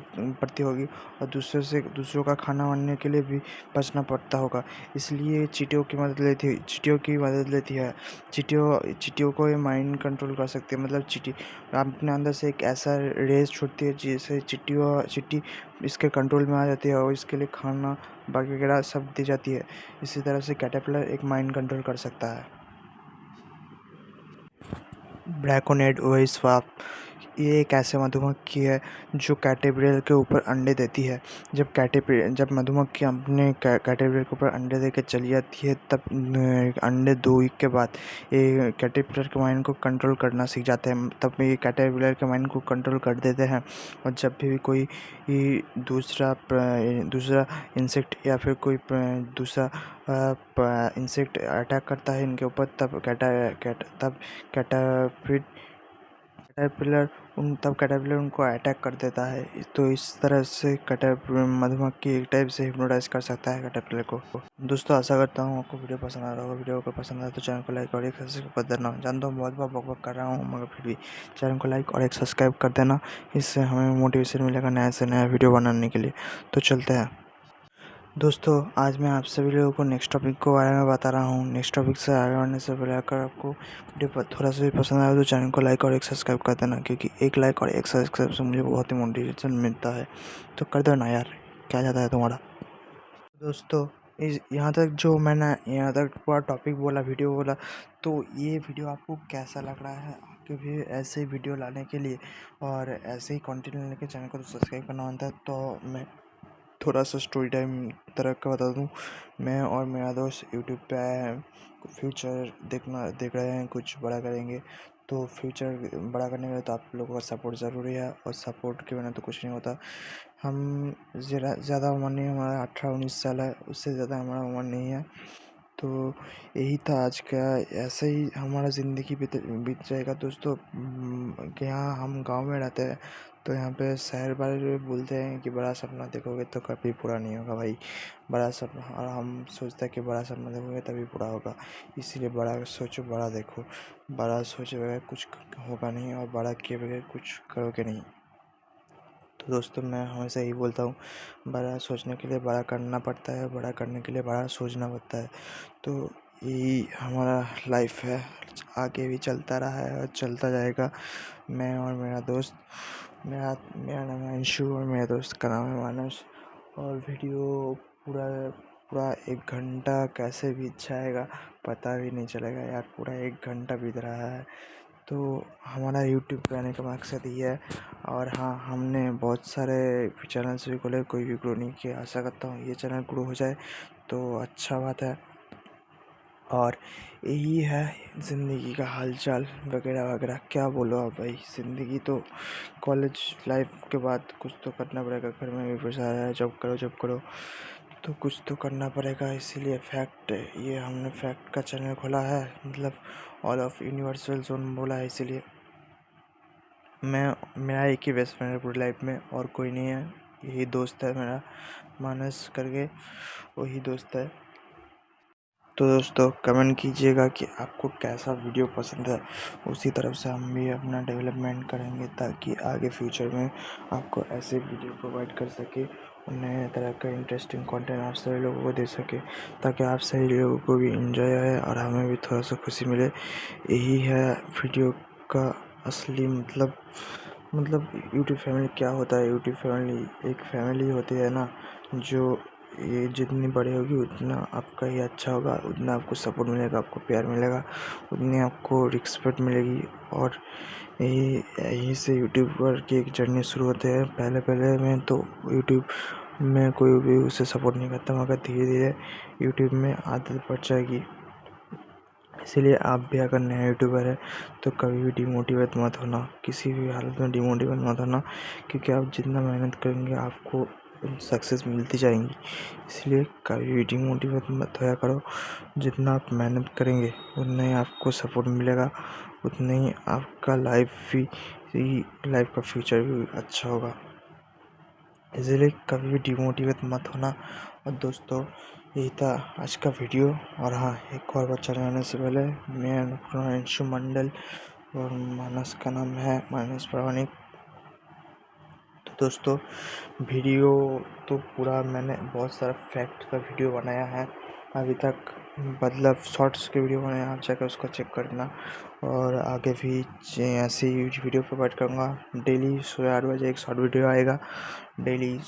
पड़ती होगी, और दूसरों का खाना बनने के लिए भी बचना पड़ता होगा। इसलिए चींटियों की मदद लेती है। चींटियों को ये माइंड कंट्रोल कर सकती है, मतलब चींटी अपने अंदर से एक ऐसा रेस छूटती है जिससे चींटी इसके कंट्रोल में आ जाती है और इसके लिए खाना वगैरह सब दी जाती है। इसी तरह से कैटरपिलर एक माइंड कंट्रोल कर सकता है। ब्रैकोनेड ओविस्वार्प, ये एक ऐसे मधुमक्खी है जो कैटरपिलर के ऊपर अंडे देती है। जब मधुमक्खी अपने कैटरपिलर के ऊपर अंडे देकर चली जाती है, तब अंडे 2 वीक के बाद ये कैटरपिलर के माइंड को कंट्रोल करना सीख जाते हैं। तब ये कैटरपिलर के माइंड को कंट्रोल कर देते हैं, और जब भी कोई दूसरा इंसेक्ट या फिर कोई दूसरा इंसेक्ट अटैक करता है इनके ऊपर, तब कैटरपिलर उनको अटैक कर देता है। तो इस तरह से मधुमक्खी एक टाइप से हिप्नोटाइज कर सकता है कैटरपिलर को। दोस्तों आशा करता हूँ आपको वीडियो पसंद आ रहा होगा। वीडियो को पसंद आया तो चैनल को लाइक और एक सब्सक्राइब कर देना। जानता हूँ बहुत बार बकबक कर रहा हूँ, मगर फिर भी चैनल को लाइक और एक सब्सक्राइब कर देना। इससे हमें मोटिवेशन मिलेगा नया से नया वीडियो बनाने के लिए। तो चलते हैं दोस्तों, आज मैं आप सभी लोगों को नेक्स्ट टॉपिक के बारे में बता रहा हूँ। नेक्स्ट टॉपिक से आगे बढ़ने से पहले अगर आपको वीडियो थोड़ा सा भी पसंद आया तो चैनल को लाइक और एक सब्सक्राइब कर देना, क्योंकि एक लाइक और एक सब्सक्राइब से मुझे बहुत ही मोटिवेशन मिलता है। तो कर दो ना यार, क्या जाता है तुम्हारा। दोस्तों यहाँ तक जो मैंने यहाँ तक पूरा टॉपिक बोला, वीडियो बोला, तो ये वीडियो आपको कैसा लग रहा है के भी ऐसे वीडियो लाने के लिए और ऐसे ही कंटेंट लेने के चैनल को सब्सक्राइब करना होता है। तो मैं थोड़ा सा स्टोरी टाइम तरह का बता दूं, मैं और मेरा दोस्त यूट्यूब पे आए हैं, फ्यूचर देख रहे हैं, कुछ बड़ा करेंगे। तो फ्यूचर बड़ा करने के लिए तो आप लोगों का सपोर्ट ज़रूरी है, और सपोर्ट के बिना तो कुछ नहीं होता। हम ज़्यादा उम्र नहीं, हमारा 18-19 साल है, उससे ज़्यादा हमारा उम्र नहीं है। तो यही था आज का। ऐसे ही हमारा ज़िंदगी बीत जाएगा दोस्तों। कि यहाँ हम गांव में रहते हैं, तो यहाँ पे शहर वाले बोलते हैं कि बड़ा सपना देखोगे तो कभी पूरा नहीं होगा भाई। बड़ा सपना, और हम सोचते हैं कि बड़ा सपना देखोगे तभी पूरा होगा। इसीलिए बड़ा सोचो, बड़ा देखो। बड़ा सोचे बगैर कुछ होगा नहीं, और बड़ा किए बगैर कुछ करोगे नहीं। तो दोस्तों, मैं हमेशा यही बोलता हूँ, बड़ा सोचने के लिए बड़ा करना पड़ता है, बड़ा करने के लिए बड़ा सोचना पड़ता है। तो यही हमारा लाइफ है, आगे भी चलता रहा है और चलता जाएगा। मैं और मेरा दोस्त, मेरा नाम है अंशु और मेरे दोस्त का नाम है मानस। और वीडियो पूरा पूरा 1 घंटा कैसे बीत जाएगा पता भी नहीं चलेगा यार। पूरा 1 घंटा बीत रहा है। तो हमारा यूट्यूब पे आने का मकसद ये है। और हाँ, हमने बहुत सारे चैनल्स भी खोले, कोई भी ग्रो नहीं किया। आशा करता हूँ ये चैनल ग्रो हो जाए तो अच्छा बात है। और यही है ज़िंदगी का हालचाल वगैरह वगैरह। क्या बोलो आप भाई, ज़िंदगी तो कॉलेज लाइफ के बाद कुछ तो करना पड़ेगा। घर में भी प्रेशर है, जॉब करो, तो कुछ तो करना पड़ेगा। इसीलिए फैक्ट, ये हमने फैक्ट का चैनल खोला है, मतलब ऑल ऑफ यूनिवर्सल जोन बोला है। इसीलिए मेरा एक ही बेस्ट फ्रेंड है पूरी लाइफ में, और कोई नहीं है। यही दोस्त है मेरा, मानस करके, वही दोस्त है। तो दोस्तों, कमेंट कीजिएगा कि आपको कैसा वीडियो पसंद है। उसी तरफ से हम भी अपना डेवलपमेंट करेंगे, ताकि आगे फ्यूचर में आपको ऐसे वीडियो प्रोवाइड कर सके और नए तरह का इंटरेस्टिंग कंटेंट आप सभी लोगों को दे सके, ताकि आप सभी लोगों को भी इंजॉय आए और हमें भी थोड़ा सा खुशी मिले। यही है वीडियो का असली मतलब यूट्यूब फैमिली क्या होता है। यूट्यूब फैमिली एक फैमिली होती है ना, जो ये जितनी बड़ी होगी उतना आपका ही अच्छा होगा, उतना आपको सपोर्ट मिलेगा, आपको प्यार मिलेगा, उतनी आपको रिस्पेक्ट मिलेगी। और यहीं से यूट्यूबर की एक जर्नी शुरू होती है। पहले में तो यूट्यूब में कोई भी उसे सपोर्ट नहीं करता, मगर धीरे धीरे यूट्यूब में आदत पड़ जाएगी। इसीलिए आप भी अगर नया यूट्यूबर है तो कभी भी डिमोटिवेट मत होना, किसी भी हालत में डिमोटिवेट मत होना, क्योंकि आप जितना मेहनत करेंगे आपको सक्सेस मिलती जाएंगी। इसलिए कभी भी डिमोटिवेट मत होया करो। जितना आप मेहनत करेंगे उतना ही आपको सपोर्ट मिलेगा, उतना ही आपका लाइफ का फ्यूचर भी अच्छा होगा। इसलिए कभी भी डिमोटिवेट मत होना। और दोस्तों, यही था आज का वीडियो। और हाँ, एक और बात चलाने से पहले, मैं अपना अंशु मंडल और मानस का नाम है मानस प्रामाणिक। तो दोस्तों, वीडियो तो पूरा मैंने बहुत सारा फैक्ट का वीडियो बनाया है अभी तक, मतलब शॉर्ट्स के वीडियो बनाया, आप जाकर उसको चेक करना। और आगे भी ऐसे ही वीडियो प्रोवाइड करूँगा। डेली सुबह 8 बजे एक शॉर्ट वीडियो आएगा। डेली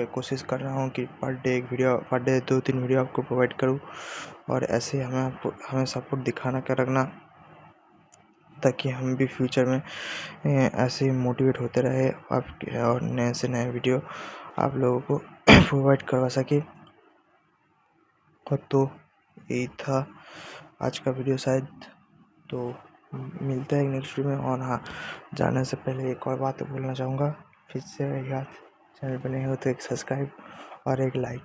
कोशिश कर रहा हूँ कि पर डे 2-3 वीडियो आपको प्रोवाइड करूँ। और ऐसे हमें सपोर्ट दिखाना क्या रखना, ताकि हम भी फ्यूचर में ऐसे ही मोटिवेट होते रहे आपके, और नए से नए वीडियो आप लोगों को प्रोवाइड करवा सके। और तो यही था आज का वीडियो शायद। तो मिलते हैं नेक्स्ट वीडियो में। और हाँ, जाने से पहले एक और बात बोलना चाहूँगा, फिर से याद, चैनल पर नहीं हो तो एक सब्सक्राइब और एक लाइक,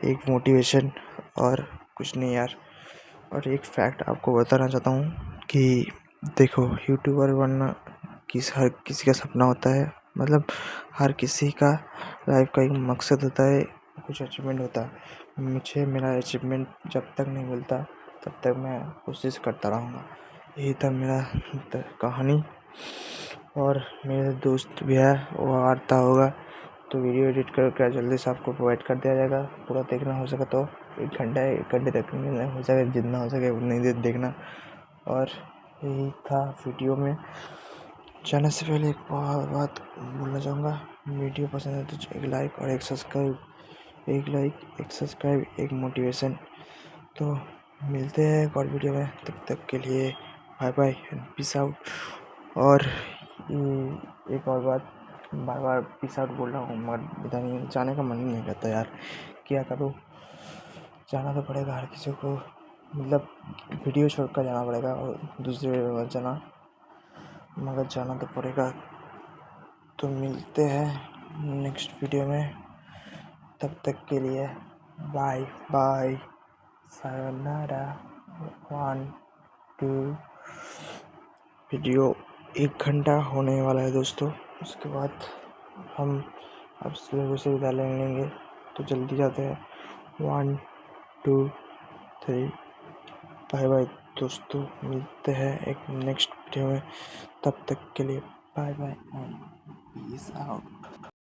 एक मोटिवेशन, और कुछ नहीं यार। और एक फैक्ट आपको बताना चाहता हूँ कि देखो, यूट्यूबर बनना हर किसी का सपना होता है। मतलब हर किसी का लाइफ का एक मकसद होता है, कुछ अचीवमेंट होता है। मुझे मेरा अचीवमेंट जब तक नहीं मिलता तब तक मैं कोशिश करता रहूँगा। यही था मेरा कहानी। और मेरे दोस्त भी है, वो आता होगा तो वीडियो एडिट कर जल्दी से आपको प्रोवाइड कर दिया जाएगा। पूरा देखना हो सके तो 1 घंटे तक हो सके, जितना हो सके उतनी देर देखना। और यही था वीडियो में। जाने से पहले एक बात बोलना चाहूँगा, वीडियो पसंद है तो एक लाइक और एक सब्सक्राइब, एक मोटिवेशन। तो मिलते हैं एक और वीडियो में, तब तक के लिए bye bye and peace out. और एक और बात, बार बार पीस आउट बोल रहा हूँ मगर पता नहीं, जाने का मन ही नहीं करता यार, क्या करूँ, जाना तो पड़ेगा हर किसी को, मतलब वीडियो छोड़ कर जाना पड़ेगा और दूसरी वीडियो में जाना, मगर जाना तो पड़ेगा। तो मिलते हैं नेक्स्ट वीडियो में, तब तक के लिए बाय बाय, सायोनारा। 1 2 वीडियो 1 घंटा होने वाला है दोस्तों, उसके बाद हम अब लोगों से विदा लेंगे, तो जल्दी जाते हैं। 1 2 3 बाय बाय दोस्तों, मिलते हैं एक नेक्स्ट वीडियो में, तब तक के लिए bye bye and peace out.